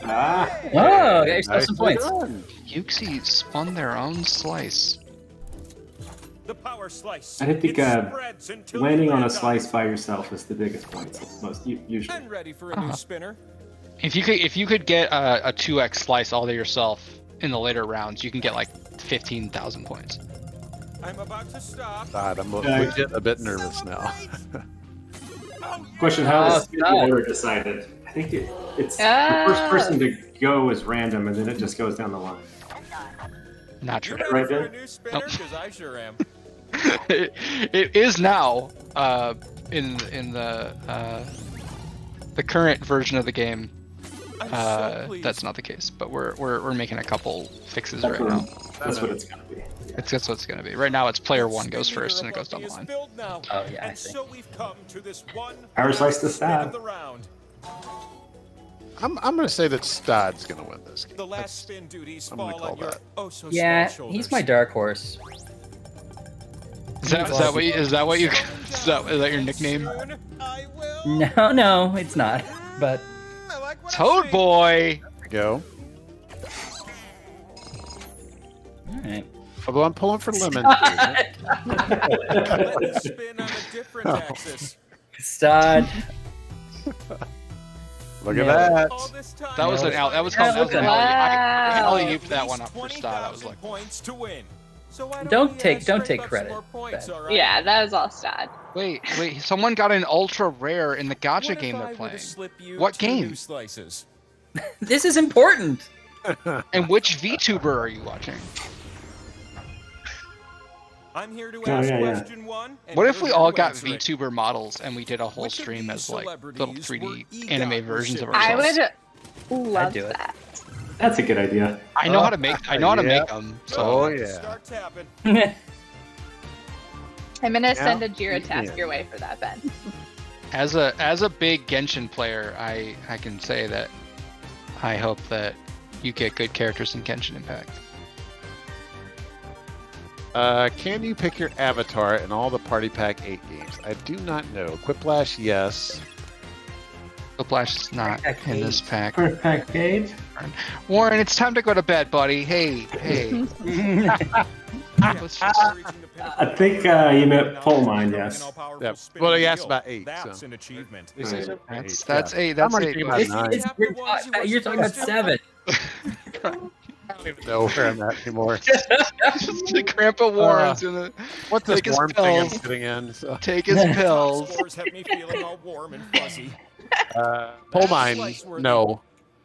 Ah. Oh, got yourself some Nicely points. done. Yuxi spun their own slice. the power slice. I didn't think, It spreads until Landing you on a land slice by yourself is the biggest point. Usually. I'm ready for a new spinner. If you could get a 2x slice all to yourself in the later rounds, you can get like 15,000 points. I'm about to stop. God, I'm legit a bit nervous now. Question: How Oh, is the God. order decided? I think It's the first person to go is random, and then it just goes down the line. Not true. Right, For a Ben? new spinner? 'Cause I sure am. It is now in the current version of the game. I'm so pleased. That's not the case, but we're making a couple fixes right now. That's what it's gonna be. That's what it's gonna be. Right now, it's player one goes first, and it goes down the line. Oh yeah, I see. So we've come to this one Power slice to spin of stab. the round. I'm going to say that Stod's going to win this game. The last spin duties I'm gonna fall call on your that. oh so Yeah, small he's shoulders. my dark horse. Is that what you, is that your nickname? I will. No, it's not. But I like what I Toad see. Boy. There we go. all right. Although I'm pulling for lemon. Let me spin on a different axis. Stod. Look at Yeah. that. All this time. That was an Wow. that was called that was an alley. I Wow. alley ooped that one up for Stott. I was like, points to win. So why Don't we, take scrape up credit, some more points, Ben. all right? Yeah, that was all sad. wait, someone got an ultra rare in the gacha What if game I they're were to playing. slip you What 2 game? new slices? This is important. And which VTuber are you watching? I'm here to Oh, ask yeah. question 1. and What you're if we here all to got answer it. VTuber models and we did a whole Which of stream these as like celebrities little were 3D EGOT anime versions of recipients? I ourselves? would love do it. that. That's a good idea. I know how to make Yeah. them. Go So Oh, ahead, yeah. Start tapping. I'm gonna send a Yeah. Jira task your way for that, Ben. as a big Genshin player, I can say that I hope that you get good characters in Genshin Impact. Can you pick your avatar in all the Party Pack 8 games? I do not know. Quiplash, yes. Whiplash is not in this pack. First pack page. Warren, it's time to go to bed, buddy. Hey. Let's just- I think you meant Pole Mine, yes. Yeah. Well, he asked about 8, That's so. an achievement. He said Right. eight, That's yeah. 8. That's I'm 8. thinking buddy. about This is- you're talking about 7. I don't even know where I'm at anymore. Grandpa Warren's gonna What's this Take his warm thing I'm pills. sitting in? So, take his pills. Scores have me feeling all warm and fuzzy. Pole Mine, no.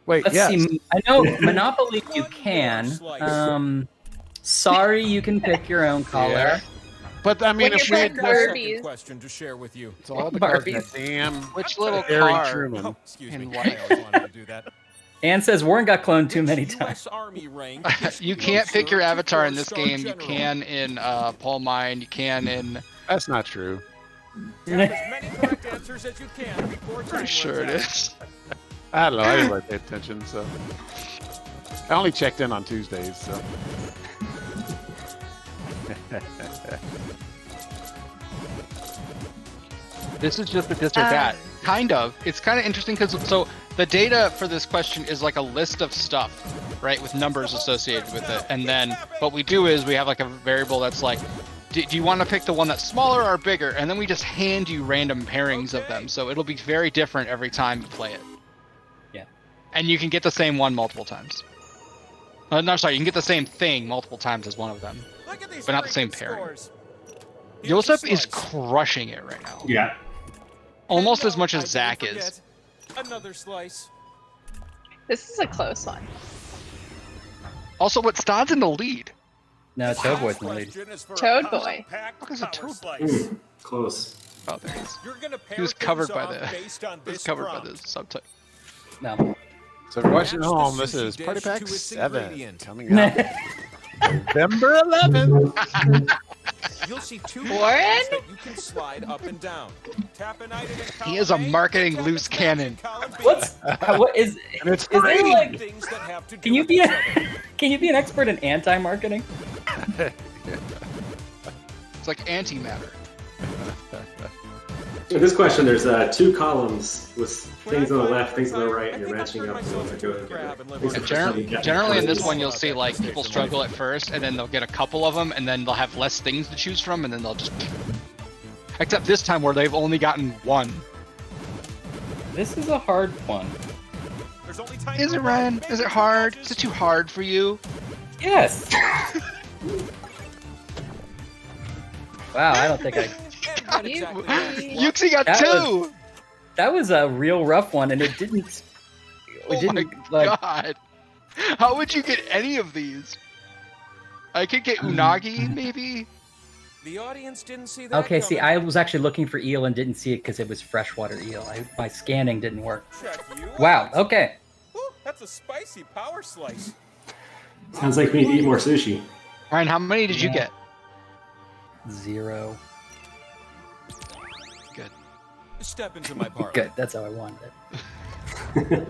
Wait, Let's yes. see. I know Monopoly you can. Sorry, you can pick your own color. Yeah. But I mean, When if you're we playing had Barbie. Second Barbies. question to share with you. it's all the cards Barbies. that damn Which little Harry car? Truman. Oh, excuse In me. white. I always wanted to do that. Anne says Warren got cloned too many Which times. US Army rank is You can't pick your closer to avatar in this 4-star game. You general? can in Pole Mine. You can in. That's not true. Tap as many correct answers as you can before time Pretty sure it runs out. is. I don't know. I didn't really pay attention, so. I only checked in on Tuesdays, so. This is just a this or that. Kind of. It's kind of interesting because so the data for this question is like a list of stuff, right, with numbers associated with it. And then what we do is we have like a variable that's like, do you want to pick the one that's smaller or bigger? And then we just hand you random pairings of them. So it'll be very different every time you play it. Yeah. And you can get the same one multiple times. No, sorry, you can get the same thing multiple times as one of them. Look at these But not the same freaking pairing. scores. Here's Joseph a is slice. crushing it right now. Yeah. Almost And as much no, as I Zach didn't is. forget. Another slice. This is a close one. Also, what Stod's in the lead? No, Toad Boy's in the lead. Question is for a Toad power Boy. pack What is a power Toad Boy? slice. Close. Oh, there he is. You're gonna pair He was things covered by off the. based on He was this covered by prompt. the subtitle. No. So if you're watching at Match the home, this sushi is Party dish Pack to its 7 ingredient. coming out November 11th. You'll see 2 Warren? buttons that you can slide up and down. Tap an item in column He is a A, marketing tap loose its match cannon. in column B. What's what is? And it's Is there free. like? Things that have to do Can you with be each a, other. can you be an expert in anti-marketing? It's like antimatter. In this question, there's 2 columns with things on the left, things on the right, and you're matching up the ones that go together. At least the first time you get Generally, in this it. one, you'll see like people struggle at first, and then they'll get a couple of them, and then they'll have less things to choose from, and then they'll just. Except this time where they've only gotten one. This is a hard one. There's only tiny Is it, number Ryan? of Is it hard? matches. Is it too hard for you? Yes. Wow, I don't think I. Not exactly matched. Yuxi got That 2! That was a real rough one, and it didn't. We Oh my didn't, like- god! How would you get any of these? I could get unagi, maybe. The audience didn't see that. Okay, see, coming. I was actually looking for eel and didn't see it because it was freshwater eel. My scanning didn't work. Check you Wow, out. okay. Ooh, that's a spicy power slice. Sounds like we need to eat more sushi. Ryan, how many did you Yeah. get? 0. Good. Step into my parlor. Good, that's how I wanted it.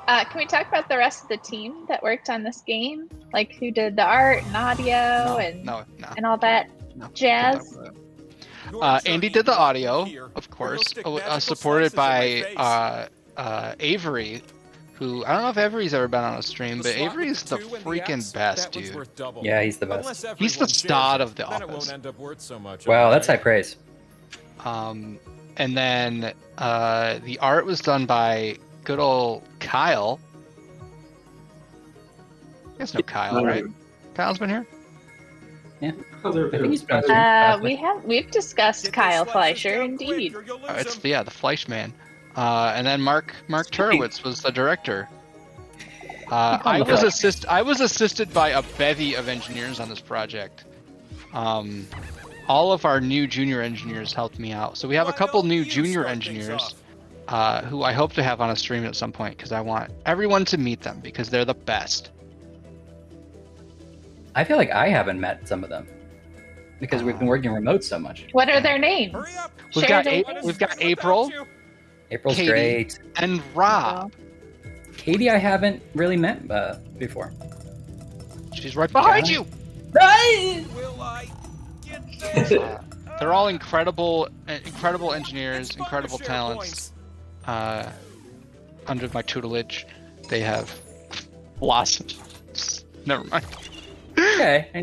Can we talk about the rest of the team that worked on this game? Like who did the art and audio and all that No. jazz? Andy did the audio, of course, supported by Avery, who I don't know if Avery's ever been on a stream, but Avery's the freaking best, dude. Yeah, he's the best. He's the star of the office. Wow, that's high praise. And then the art was done by good old Kyle. You guys know Kyle, right? Kyle's been here. Yeah, Oh, they're I think he's been. We've discussed Kyle Fleischer, indeed. It's the Fleischman. And then Mark Turowitz was the director. I was assisted by a bevy of engineers on this project. All of our new junior engineers helped me out. So we have a couple new junior engineers who I hope to have on a stream at some point because I want everyone to meet them because they're the best. I feel like I haven't met some of them because we've been working remote so much. What are their names? We've got April. April's Katie, great. And Rob. Katie, I haven't really met before. She's right behind you. Will I get this? They're all incredible engineers, incredible talents. Under my tutelage, they have lots of. Never mind. Okay.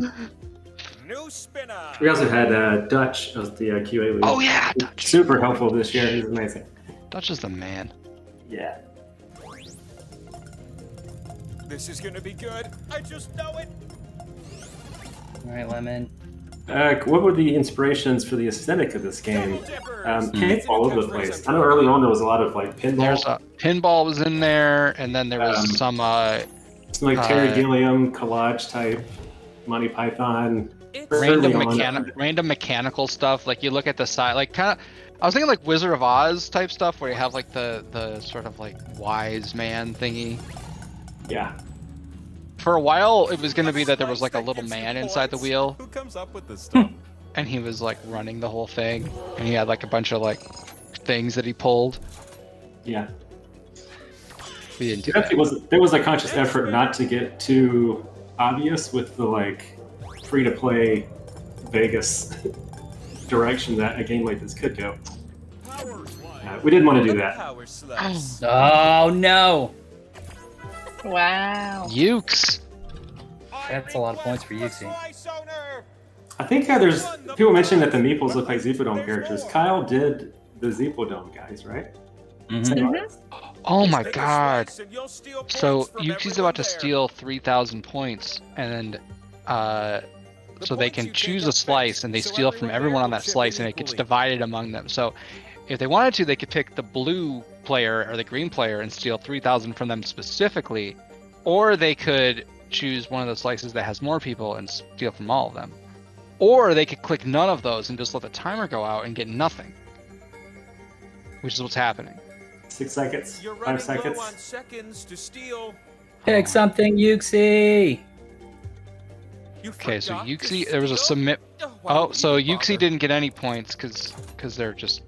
New spinner. We also had Dutch as the QA lead. Oh yeah, Dutch. Super helpful this year. He's amazing. Dutch is the man. Yeah. This is gonna be good. I just know it. All right, Lemon. What were the inspirations for the aesthetic of this game? Came all over the place. I know early on there was a lot of like pinball. There's a pinball was in there, and then there was some like Terry Gilliam collage type, Monty Python. random mechanical stuff. Like you look at the side, like kind of. I was thinking like Wizard of Oz type stuff, where you have like the sort of like wise man thingy. Yeah. For a while, it was going to be that there was like a little man inside the wheel. Who comes up with this stuff? And he was like running the whole thing, and he had like a bunch of like things that he pulled. Yeah. We didn't do that. There was a conscious effort not to get too obvious with the like free-to-play Vegas direction that a game like this could go. We didn't want to do that. Oh no! Wow. Ukes. That's a lot of points for Yuxi. I think there's people mentioning that the meeples look like Zeepodome characters. Kyle did the Zeepodome guys, right? Oh my god. So Yuki's about to steal 3,000 points, and so they can choose a slice, and they steal from everyone on that slice, and it gets divided among them. So if they wanted to, they could pick the blue player or the green player and steal 3,000 from them specifically, or they could choose one of the slices that has more people and steal from all of them. Or they could click none of those and just let the timer go out and get nothing. Which is what's happening. 6 seconds. 5 seconds. To steal. Pick something, Yuxi! Okay, so Yuxi, there was a submit. Oh, so Yuxi didn't get any points because they're just.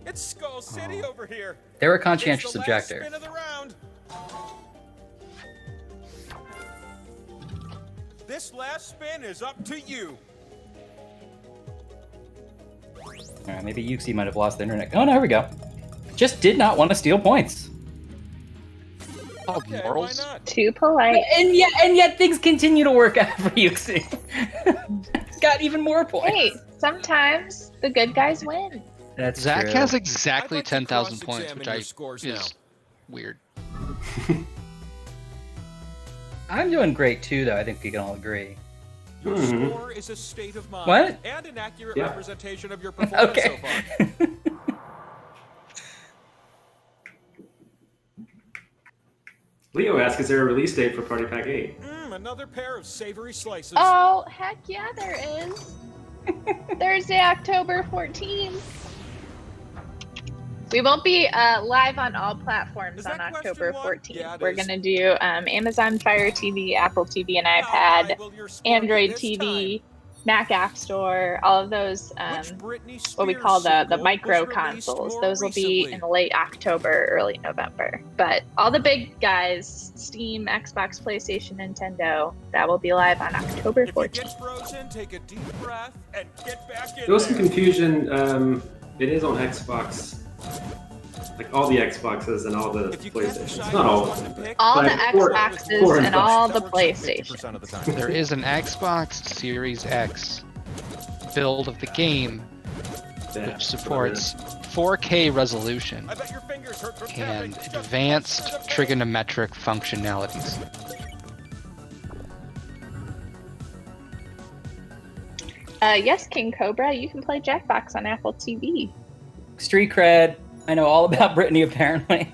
It's Skull City over here. They're a conscientious objector. This last spin is up to you. Alright, maybe Yuxi might have lost the internet. Oh, no, here we go. Just did not want to steal points. Oh, morals. Too polite. And yet things continue to work out for Yuxi. Got even more points. Hey, sometimes the good guys win. That's Zach true. has exactly 10,000 points, which is weird. I'm doing great too, though. I think we can all agree. Your score is a state of mind What? and an accurate representation of your performance so far. Leo asks, is there a release date for Party Pack 8? Another pair of savory slices. Oh, heck yeah, there is. Thursday, October 14th. We won't be live on all platforms on October 14th. Yeah, we're going to do Amazon Fire TV, Apple TV and iPad, Android TV, Mac App Store, all of those, what we call the micro consoles. Those will be in late October, early November. But all the big guys, Steam, Xbox, PlayStation, Nintendo, that will be live on October 14th. Frozen, take a deep breath and get back in there was some confusion. It is on Xbox. Like all the Xboxes and all the PlayStations. Not all of them. All the Xboxes and all the PlayStations. There is an Xbox Series X build of the game which supports 4K resolution and advanced trigonometric functionalities. Yes, King Cobra, you can play Jackbox on Apple TV. Street cred. I know all about Brittany, apparently.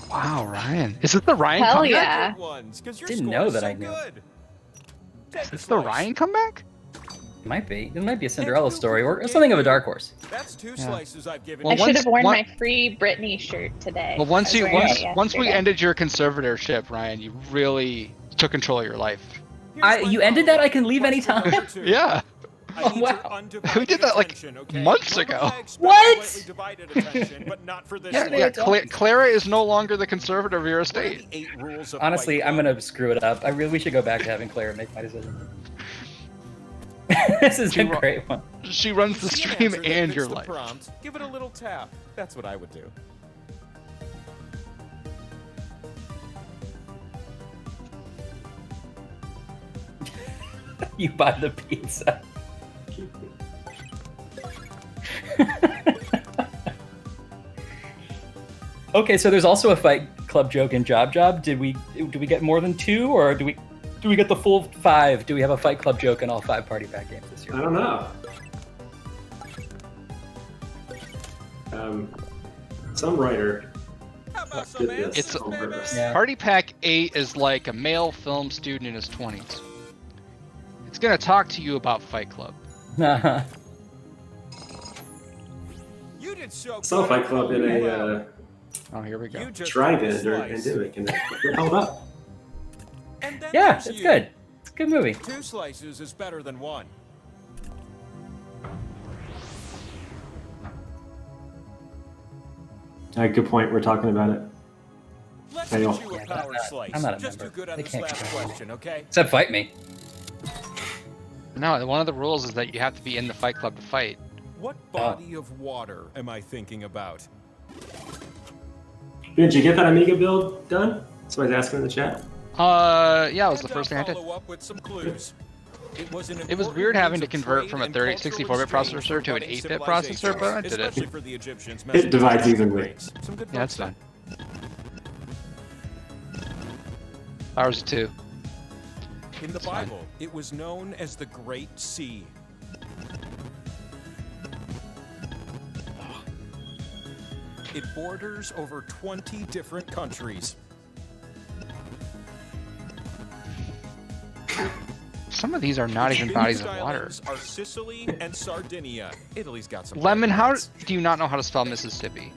Wow, Ryan. Is it the Ryan Hell comeback? yeah. Didn't know that I knew. Is this the Ryan comeback? It might be. It might be a Cinderella story or something of a dark horse. That's 2 slices I've given. I should have worn my free Brittany shirt today. Well, once we ended your conservatorship, Ryan, you really took control of your life. You ended that? I can leave anytime? Yeah. Oh, wow. We did that like months ago. What? Yeah, Clara is no longer the conservator of your estate. Honestly, I'm going to screw it up. We should go back to having Clara make my decision. This is a great one. She runs the stream and your life. Give it a little tap. That's what I would do. You buy the pizza. Okay, so there's also a Fight Club joke in Job. Do we get more than 2, or do we get the full 5? Do we have a Fight Club joke in all 5 Party Pack games this year? I don't know. Some writer did this on purpose. Yeah. Party Pack 8 is like a male film student in his 20s. It's gonna talk to you about Fight Club. You did so I saw Fight Club in a oh, here we go. drive-in during the pandemic, and it held up. Yeah, it's good. It's a good movie. 2 slices is better than 1. Good point. We're talking about it. Let's Hey, get you a power slice. I'm not a Just member. do good on They this can't last control me. question, okay? Except fight me. No, one of the rules is that you have to be in the Fight Club to fight. What body of water am I thinking about? Did you get that Amiga build done? Somebody's asking in the chat. Yeah, it was the first thing I did. Follow up with some clues. It was weird having to convert from a 64-bit processor to an 8-bit processor, but I did it. It divides evenly. Yeah, that's fine. Ours too. In the Bible, it was known as the Great Sea. It borders over 20 different countries. Some of these are not even bodies of water. Are Sicily and Sardinia. Italy's got some. Lemon, how do you not know how to spell Mississippi?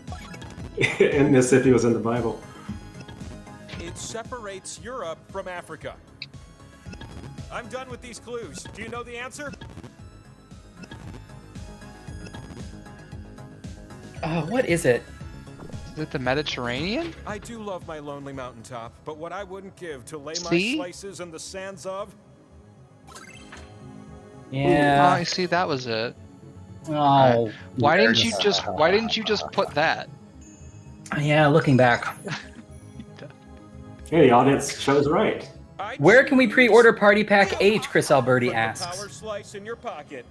And Mississippi was in the Bible. It separates Europe from Africa. I'm done with these clues. Do you know the answer? What is it? Is it the Mediterranean? I do love my lonely mountaintop, but what I wouldn't give to lay my See? slices in the sands of. Yeah. Oh, I see. That was it. Oh. Why didn't you just put that? Yeah, looking back. Hey, the audience chose right. Where can we pre-order Party Pack 8? Chris Alberti Power asks. slice in your pocket.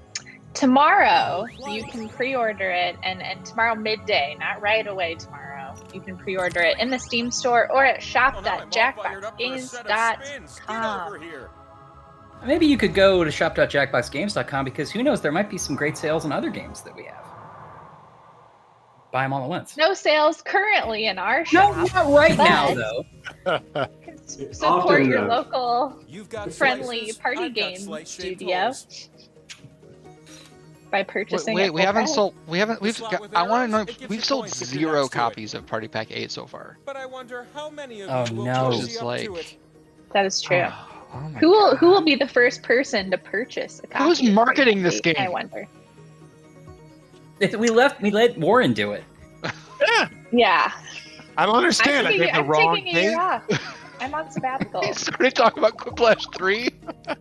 Tomorrow, you can pre-order it, and tomorrow midday, not right away tomorrow, you can pre-order it in the Steam store or at shop.jackboxgames.com. Maybe you could go to shop.jackboxgames.com because who knows, there might be some great sales on other games that we have. Buy them all at once. No sales currently in our shop. No, not right now, though. Consider Support your local friendly party game studio by purchasing. Wait, we haven't sold. We haven't. I want to know. We've sold 0 copies of Party Pack 8 so far. But I wonder how many of Oh, you will no. cozy Just up like- to it. That is true. Oh my Who God. will be the first person to purchase a copy? Who's of marketing Party this Pack 8? I game? wonder. We let Warren do it. Yeah. I don't understand. I I'm made the wrong taking a year game. off. I'm on sabbatical. He started talking about Quiplash 3. I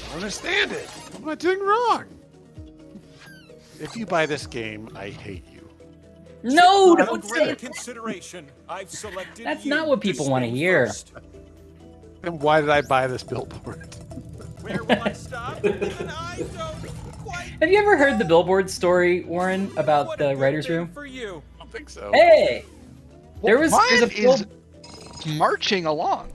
don't understand it. What am I doing wrong? If you buy this game, I hate you. No, For don't say great it. consideration, I've selected That's you not what people to wanna spin hear. first. Then why did I buy this billboard? Where will I stop? Even I don't quite. Have you ever heard the Billboard story, Warren, about What a the good writers' thing room? For you. I don't think so. Hey, there's a Mine bill- is marching along.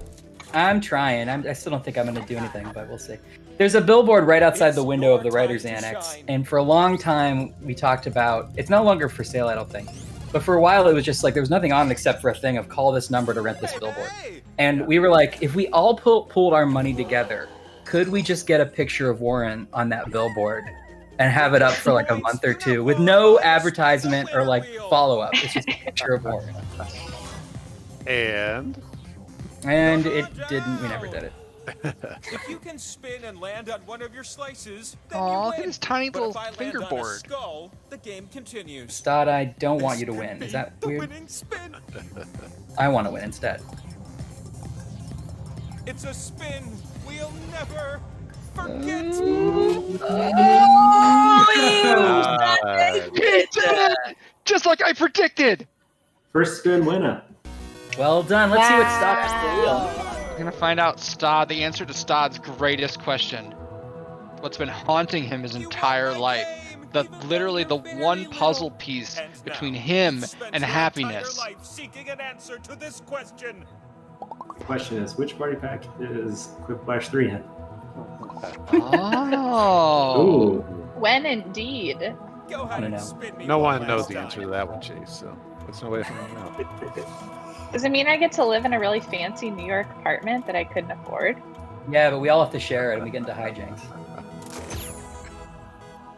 I'm trying. I still don't think I'm going to do anything, but we'll see. There's a billboard right outside the window of the writer's annex, and for a long time we talked about it's no longer for sale, I don't think. But for a while it was just like there was nothing on it except for a thing of call this number to rent this billboard. Hey, And we were like, if we all pooled our money together, could we just get a picture of Warren on that billboard and have it up for like a month or two with no advertisement or like follow up? It's just a picture of Warren. And And it didn't. We never did it. if you can spin and land on one of your slices, then Aw, you look at win. his tiny But little if I land finger on a board. skull, the game continues. Stod, I don't want you to This win. could Is be that the weird? winning spin? I want to win instead. It's a spin we'll never forget. Just like I predicted. First spin winner. Well done. Let's see what Stod has to wheel. We're gonna find out the answer to Stod's greatest question. What's been haunting him his entire life. Literally the one puzzle piece between him and happiness. Life seeking an answer to this question. The question is, which party pack is Quiplash 3 in? Oh. Ooh. When indeed. Go ahead don't and know. spin me no one one knows last the answer to time. that one, Chase. So there's no way of finding out. Does it mean I get to live in a really fancy New York apartment that I couldn't afford? Yeah, but we all have to share it and we get into hijinks.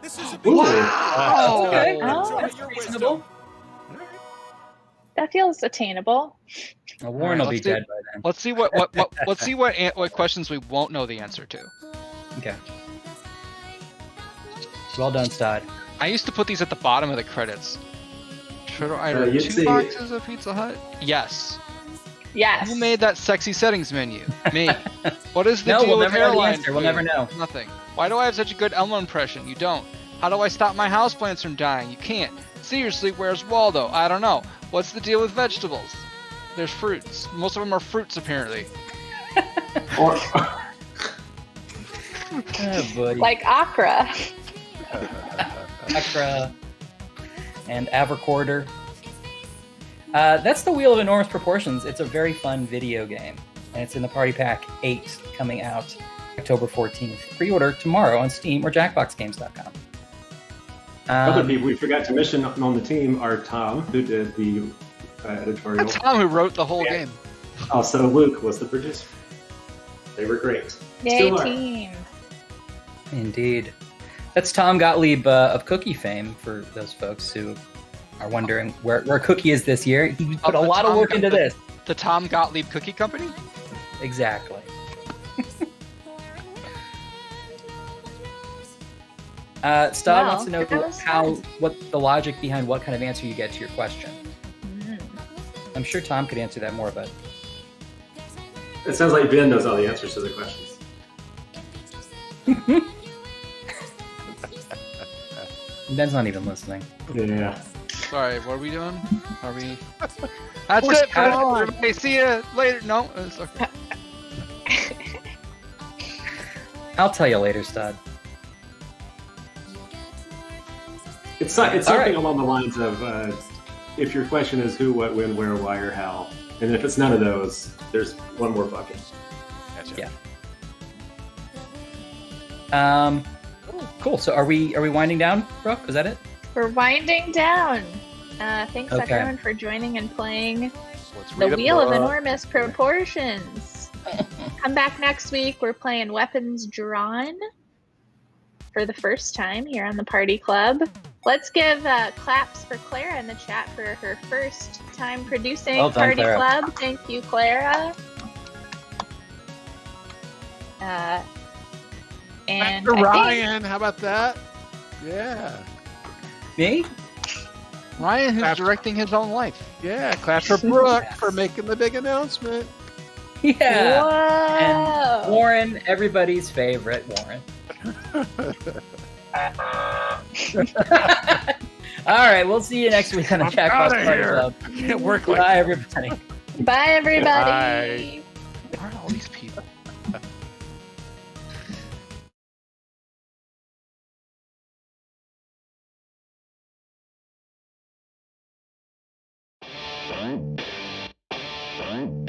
This is a big Ooh. Wow. Okay. Oh, Enjoy that's your reasonable. wisdom. That feels attainable. Well, Warren will be let's do- dead by then. Let's see what questions we won't know the answer to. Okay. Well done, Stod. I used to put these at the bottom of the credits. Should I order you'd 2 see- boxes of Pizza Hut? Yes. Yes. Who made that sexy settings menu? Me. What is the No, deal we'll with never know the airline answer. We'll food? never know. Nothing. Why do I have such a good Elmo impression? You don't. How do I stop my houseplants from dying? You can't. Seriously, where's Waldo? I don't know. What's the deal with vegetables? There's fruits. Most of them are fruits, apparently. Or, Oh, buddy. Like Accra. Accra and Avrecorder. That's the Wheel of Enormous Proportions. It's a very fun video game, and it's in the Party Pack 8 coming out October 14th. Pre-order tomorrow on Steam or JackboxGames.com. other people we forgot to mention on the team are Tom, who did the editorial. That's Tom who wrote the whole Yeah. game. Also, Luke was the producer. They were great. Yay, Still are. team. Indeed. That's Tom Gottlieb of Cookie fame, for those folks who are wondering where Cookie is this year. He put a the lot of Tom work into this. The Tom Gottlieb Cookie Company? Exactly. Stod Wow, wants to know that was fun. what the logic behind what kind of answer you get to your question. Mm. I'm sure Tom could answer that more, but It sounds like Ben knows all the answers to the questions. Ben's not even listening. Yeah. Sorry, what are we doing? Are we... That's Horse it, power. everybody. See you later. No, it's okay. I'll tell you later, Stod. It's something All right. along the lines of if your question is who, what, when, where, why, or how, and if it's none of those, there's one more bucket. Gotcha. Yeah. Cool. So are we winding down, Brooke? Is that it? We're winding down. Thanks Okay. everyone for joining and playing Let's The read a Wheel of book. Enormous Proportions. Come back next week. We're playing Weapons Drawn for the first time here on the Party Club. Let's give claps for Clara in the chat for her first time producing Well done, Party Clara. Club. Thank you, Clara. And Dr. I think- Ryan, how about that? Yeah. Me? Ryan, who's Clap. directing his own life. Yeah. Clap for Brooke for making the big announcement. Yeah. Whoa. And Warren, everybody's favorite, Warren. All right, we'll see you next week on the I'm Jackbox outta Party here. Club. I can't work like Bye, everybody. Bye, everybody. Where are all these people? Right.